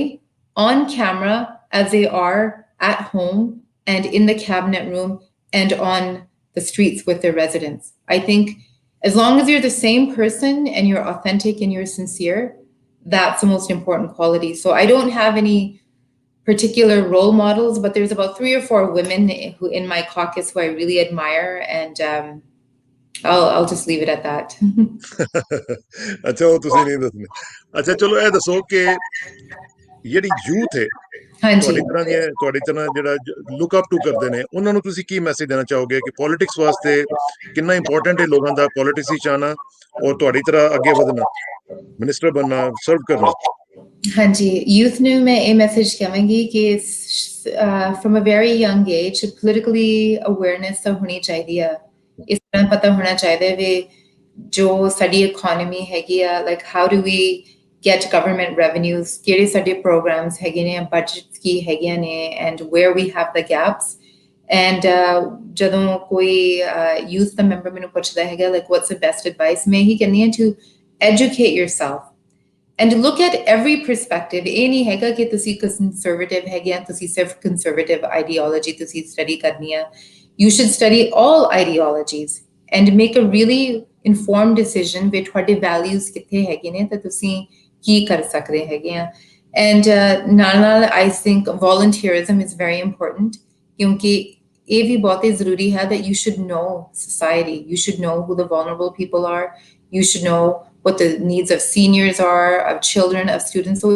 on camera as they are at home and in the cabinet room and on the streets with their residents. I think as long as you're the same person and you're authentic and you're sincere, that's the most important quality. So I don't have any particular role models, but there's about 3 or 4 women who in my caucus who I really admire, and I'll just leave it at that. ਅੱਛਾ ਉਹ ਤੁਸੀਂ ਨਹੀਂ ਦੱਸਣਾ। ਅੱਛਾ ਚਲੋ ਇਹ ਦੱਸੋ ਕਿ ਜਿਹੜੀ ਯੂਥ ਹੈ ਤੁਹਾਡੀ ਤਰ੍ਹਾਂ ਜਿਹੜਾ ਲੁੱਕ ਅਪ ਟੂ ਕਰਦੇ ਨੇ, ਉਹਨਾਂ ਨੂੰ ਤੁਸੀਂ ਕੀ ਮੈਸੇਜ ਦੇਣਾ ਚਾਹੋਗੇ ਕਿ ਪੋਲਿਟਿਕਸ ਵਾਸਤੇ ਕਿੰਨਾ ਇੰਪੋਰਟੈਂਟ ਹੈ ਲੋਕਾਂ ਦਾ ਪੋਲਿਟਿਕਸ ਚ ਆਉਣਾ ਔਰ ਤੁਹਾਡੀ ਤਰ੍ਹਾਂ ਅੱਗੇ ਵਧਣਾ, ਮਿਨਿਸਟਰ ਬਣਨਾ, ਸਰਵ ਕਰਨਾ? ਹਾਂਜੀ, youth ਨੂੰ ਮੈਂ ਇਹ ਮੈਸੇਜ ਕਹਾਂਗੀ ਕਿ from a very young age politically awareness ਤਾਂ ਹੋਣੀ ਚਾਹੀਦੀ ਆ, ਇਸ ਤਰ੍ਹਾਂ ਪਤਾ ਹੋਣਾ ਚਾਹੀਦਾ ਵੀ ਜੋ ਸਾਡੀ ਇਕਨੋਮੀ ਹੈਗੀ ਆ, like how do we get government revenues, ਕਿਹੜੇ ਸਾਡੇ programs ਹੈਗੇ ਨੇ, budgets ਕੀ ਹੈਗੀਆਂ ਨੇ, and where we have the gaps. And ਜਦੋਂ ਕੋਈ youth ਦਾ member ਮੈਨੂੰ ਪੁੱਛਦਾ ਹੈਗਾ like what's the best advice, ਮੈਂ ਹੀ ਕਹਿੰਦੀ ਹਾਂ to educate yourself and look at every perspective. ਇਹ ਨਹੀਂ ਹੈਗਾ ਕਿ ਤੁਸੀਂ conservative ਹੈਗੇ ਆ, ਤੁਸੀਂ ਸਿਰਫ conservative ideology ਤੁਸੀਂ study ਕਰਨੀ ਆ. You should study all ideologies and make a really informed decision ਵੀ ਤੁਹਾਡੇ values ਕਿੱਥੇ ਹੈਗੇ ਨੇ ਤਾਂ ਤੁਸੀਂ ਕੀ ਕਰ ਸਕਦੇ ਹੈਗੇ ਆ. And ਨਾਲ I think volunteerism is very important ਕਿਉਂਕਿ ਇਹ ਵੀ ਬਹੁਤ ਜ਼ਰੂਰੀ ਹੈ that you should know society, you should know who the vulnerable people are, you should know what the needs of seniors are, of children, of students. So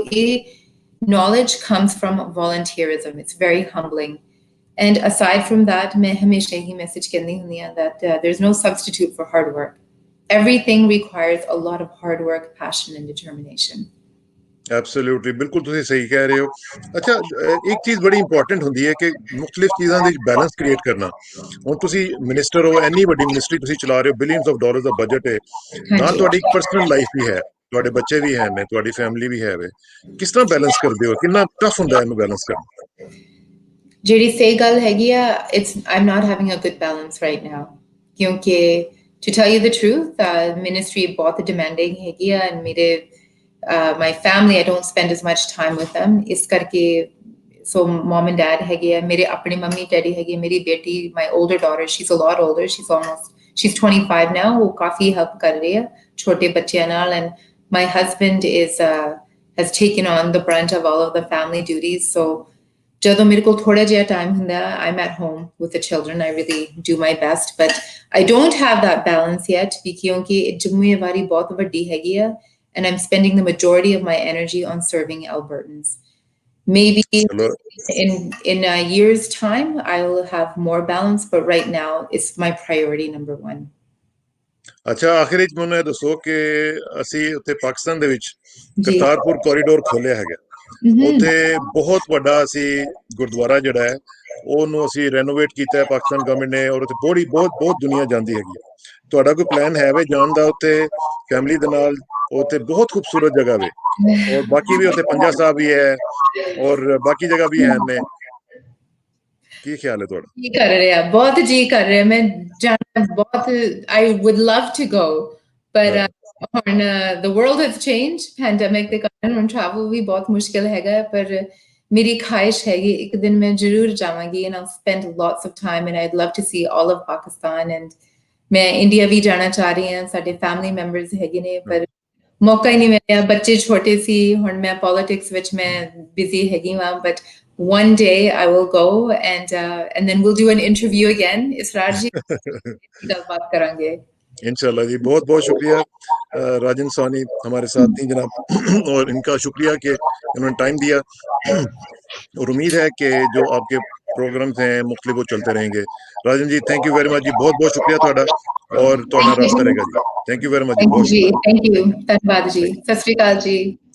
knowledge comes from volunteerism. It's very humbling. And aside from that, मैं हमेशा ही message कहनी हुई है that there's no substitute for hard work. Everything requires a lot of hard work, passion and determination. Absolutely, ਬਿਲਕੁਲ ਤੁਸੀਂ ਸਹੀ ਕਹਿ ਰਹੇ ਹੋ। ਅੱਛਾ ਇੱਕ ਚੀਜ਼ ਬੜੀ ਇੰਪੋਰਟੈਂਟ ਹੁੰਦੀ ਹੈ ਕਿ ਮੁxtਲਿਫ ਚੀਜ਼ਾਂ ਦੇ ਵਿੱਚ ਬੈਲੈਂਸ ਕ੍ਰੀਏਟ ਕਰਨਾ। ਹੁਣ ਤੁਸੀਂ ਮਿਨਿਸਟਰ ਹੋ, ਇੰਨੀ ਵੱਡੀ ਮਿਨਿਸਟਰੀ ਤੁਸੀਂ ਚਲਾ ਰਹੇ ਹੋ, billions of dollars the budget ਹੈ, ਨਾਲ ਤੁਹਾਡੀ ਇੱਕ ਪਰਸਨਲ ਲਾਈਫ ਵੀ ਹੈ, ਤੁਹਾਡੇ ਬੱਚੇ ਵੀ ਹੈ ਨੇ, ਤੁਹਾਡੀ ਫੈਮਿਲੀ ਵੀ ਹੈ ਵੇ, ਕਿਸ ਤਰ੍ਹਾਂ ਬੈਲੈਂਸ ਕਰਦੇ ਹੋ? ਕਿੰਨਾ ਟਫ ਹੁੰਦਾ ਇਹਨੂੰ ਬੈਲੈਂਸ ਕਰਨਾ? ਜਿਹੜੀ ਸਹੀ ਗੱਲ ਹੈਗੀ ਆ, I'm not having a good balance right now ਕਿਉਂਕਿ to tell you the truth, ministry ਬਹੁਤ demanding ਹੈਗੀ ਆ and ਮੇਰੇ my family, I don't spend as much time with them. ਇਸ ਕਰਕੇ so mom and dad ਹੈਗੇ ਆ, ਮੇਰੇ ਆਪਣੇ ਮੰਮੀ ਡੈਡੀ ਹੈਗੇ, ਮੇਰੀ ਬੇਟੀ, my older daughter, she's a lot older, she's 25 now, ਉਹ ਕਾਫੀ help ਕਰ ਰਹੀ ਹੈ ਛੋਟੇ ਬੱਚਿਆਂ ਨਾਲ, and my husband has taken on the brunt of all of the family duties, so ਜਦੋਂ ਮੇਰੇ ਕੋਲ ਥੋੜਾ ਜਿਹਾ time ਹੁੰਦਾ, I'm at home with the children, I really do my best, but I don't have that balance yet ਕਿਉਂਕਿ ਜ਼ਿੰਮੇਵਾਰੀ ਬਹੁਤ ਵੱਡੀ ਹੈਗੀ ਆ, and I'm spending the majority of my energy on serving Albertans. Maybe in a year's time, I will have more balance, but right now it's my priority number one. ਅੱਛਾ, ਆਖਿਰ ਵਿੱਚ ਮੈਨੂੰ ਇਹ ਦੱਸੋ ਕਿ ਅਸੀਂ ਉੱਥੇ ਪਾਕਿਸਤਾਨ ਦੇ ਵਿੱਚ ਕਰਤਾਰਪੁਰ ਕੋਰੀਡੋਰ ਖੋਲਿਆ ਹੈਗਾ, ਉੱਥੇ ਬਹੁਤ ਵੱਡਾ ਅਸੀਂ ਗੁਰਦੁਆਰਾ ਜਿਹੜਾ ਹੈ ਉਹਨੂੰ ਅਸੀਂ ਰੈਨੋਵੇਟ ਕੀਤਾ ਹੈ ਪਾਕਿਸਤਾਨ ਗਵਰਨਮੈਂਟ ਨੇ, ਔਰ ਉੱਥੇ ਬਹੁਤ ਦੁਨੀਆ ਜਾਂਦੀ ਹੈਗੀ ਹੈ। ਤੁਹਾਡਾ ਕੋਈ ਪਲਾਨ ਹੈ ਵੇ ਜਾਣ ਦਾ ਉੱਥੇ ਫੈਮਿਲੀ ਦੇ ਨਾਲ? ਉੱਥੇ ਬਹੁਤ ਖੂਬਸੂਰਤ ਜਗ੍ਹਾ ਵੇ, ਔਰ ਬਾਕੀ ਵੀ ਉੱਥੇ ਪੰਜਾ ਸਾਹਿਬ ਵੀ ਹੈ, ਔਰ ਬਾਕੀ ਜਗ੍ਹਾ ਵੀ ਹਨ ਨੇ। ਕੀ ਖਿਆਲ ਹੈ ਤੁਹਾਡਾ? ਜੀ ਕਰ ਰਿਹਾ, ਬਹੁਤ ਜੀ ਕਰ ਰਿਹਾ, ਮੈਂ ਜਾਣਾ ਬਹੁਤ, I would love to go, but ਹੁਣ the world has changed, pandemic ਦੇ ਕਾਰਨ ਹੁਣ travel ਵੀ ਬਹੁਤ ਮੁਸ਼ਕਿਲ ਹੈਗਾ, ਪਰ ਮੇਰੀ ਖਾਹਿਸ਼ ਹੈਗੀ ਇੱਕ ਦਿਨ ਮੈਂ ਜ਼ਰੂਰ ਜਾਵਾਂਗੀ, and I'll spend lots of time, and I'd love to see all of Pakistan, and ਮੈਂ ਇੰਡੀਆ ਵੀ ਜਾਣਾ ਚਾਹ ਰਹੀ ਹਾਂ, ਸਾਡੇ ਫੈਮਿਲੀ ਮੈਂਬਰਸ ਹੈਗੇ ਨੇ, ਪਰ ਮੌਕਾ ਹੀ ਨਹੀਂ ਮਿਲਿਆ, ਬੱਚੇ ਛੋਟੇ ਸੀ, ਹੁਣ ਮੈਂ ਪੋਲਿਟਿਕਸ ਵਿੱਚ ਮੈਂ ਬਿਜ਼ੀ ਹੈਗੀ ਹਾਂ, but one day I will go, and then we'll do an interview again, इसरार जी बात करेंगे। इंशाल्लाह जी, बहुत बहुत शुक्रिया राजन सानी हमारे साथ थी जनाब, और इनका शुक्रिया कि इन्होंने टाइम दिया, और उम्मीद है कि जो आपके प्रोग्राम्स हैं मुख्तलिफ वो चलते रहेंगे। Rajan ji, thank you very much जी, बहुत बहुत शुक्रिया ਤੁਹਾਡਾ, और ਤੁਹਾਡਾ ਰਾਬਤਾ रहेगा जी। थैंक यू वेरी मच जी, बहुत जी, थैंक यू, धन्यवाद जी, सत श्री अकाल जी।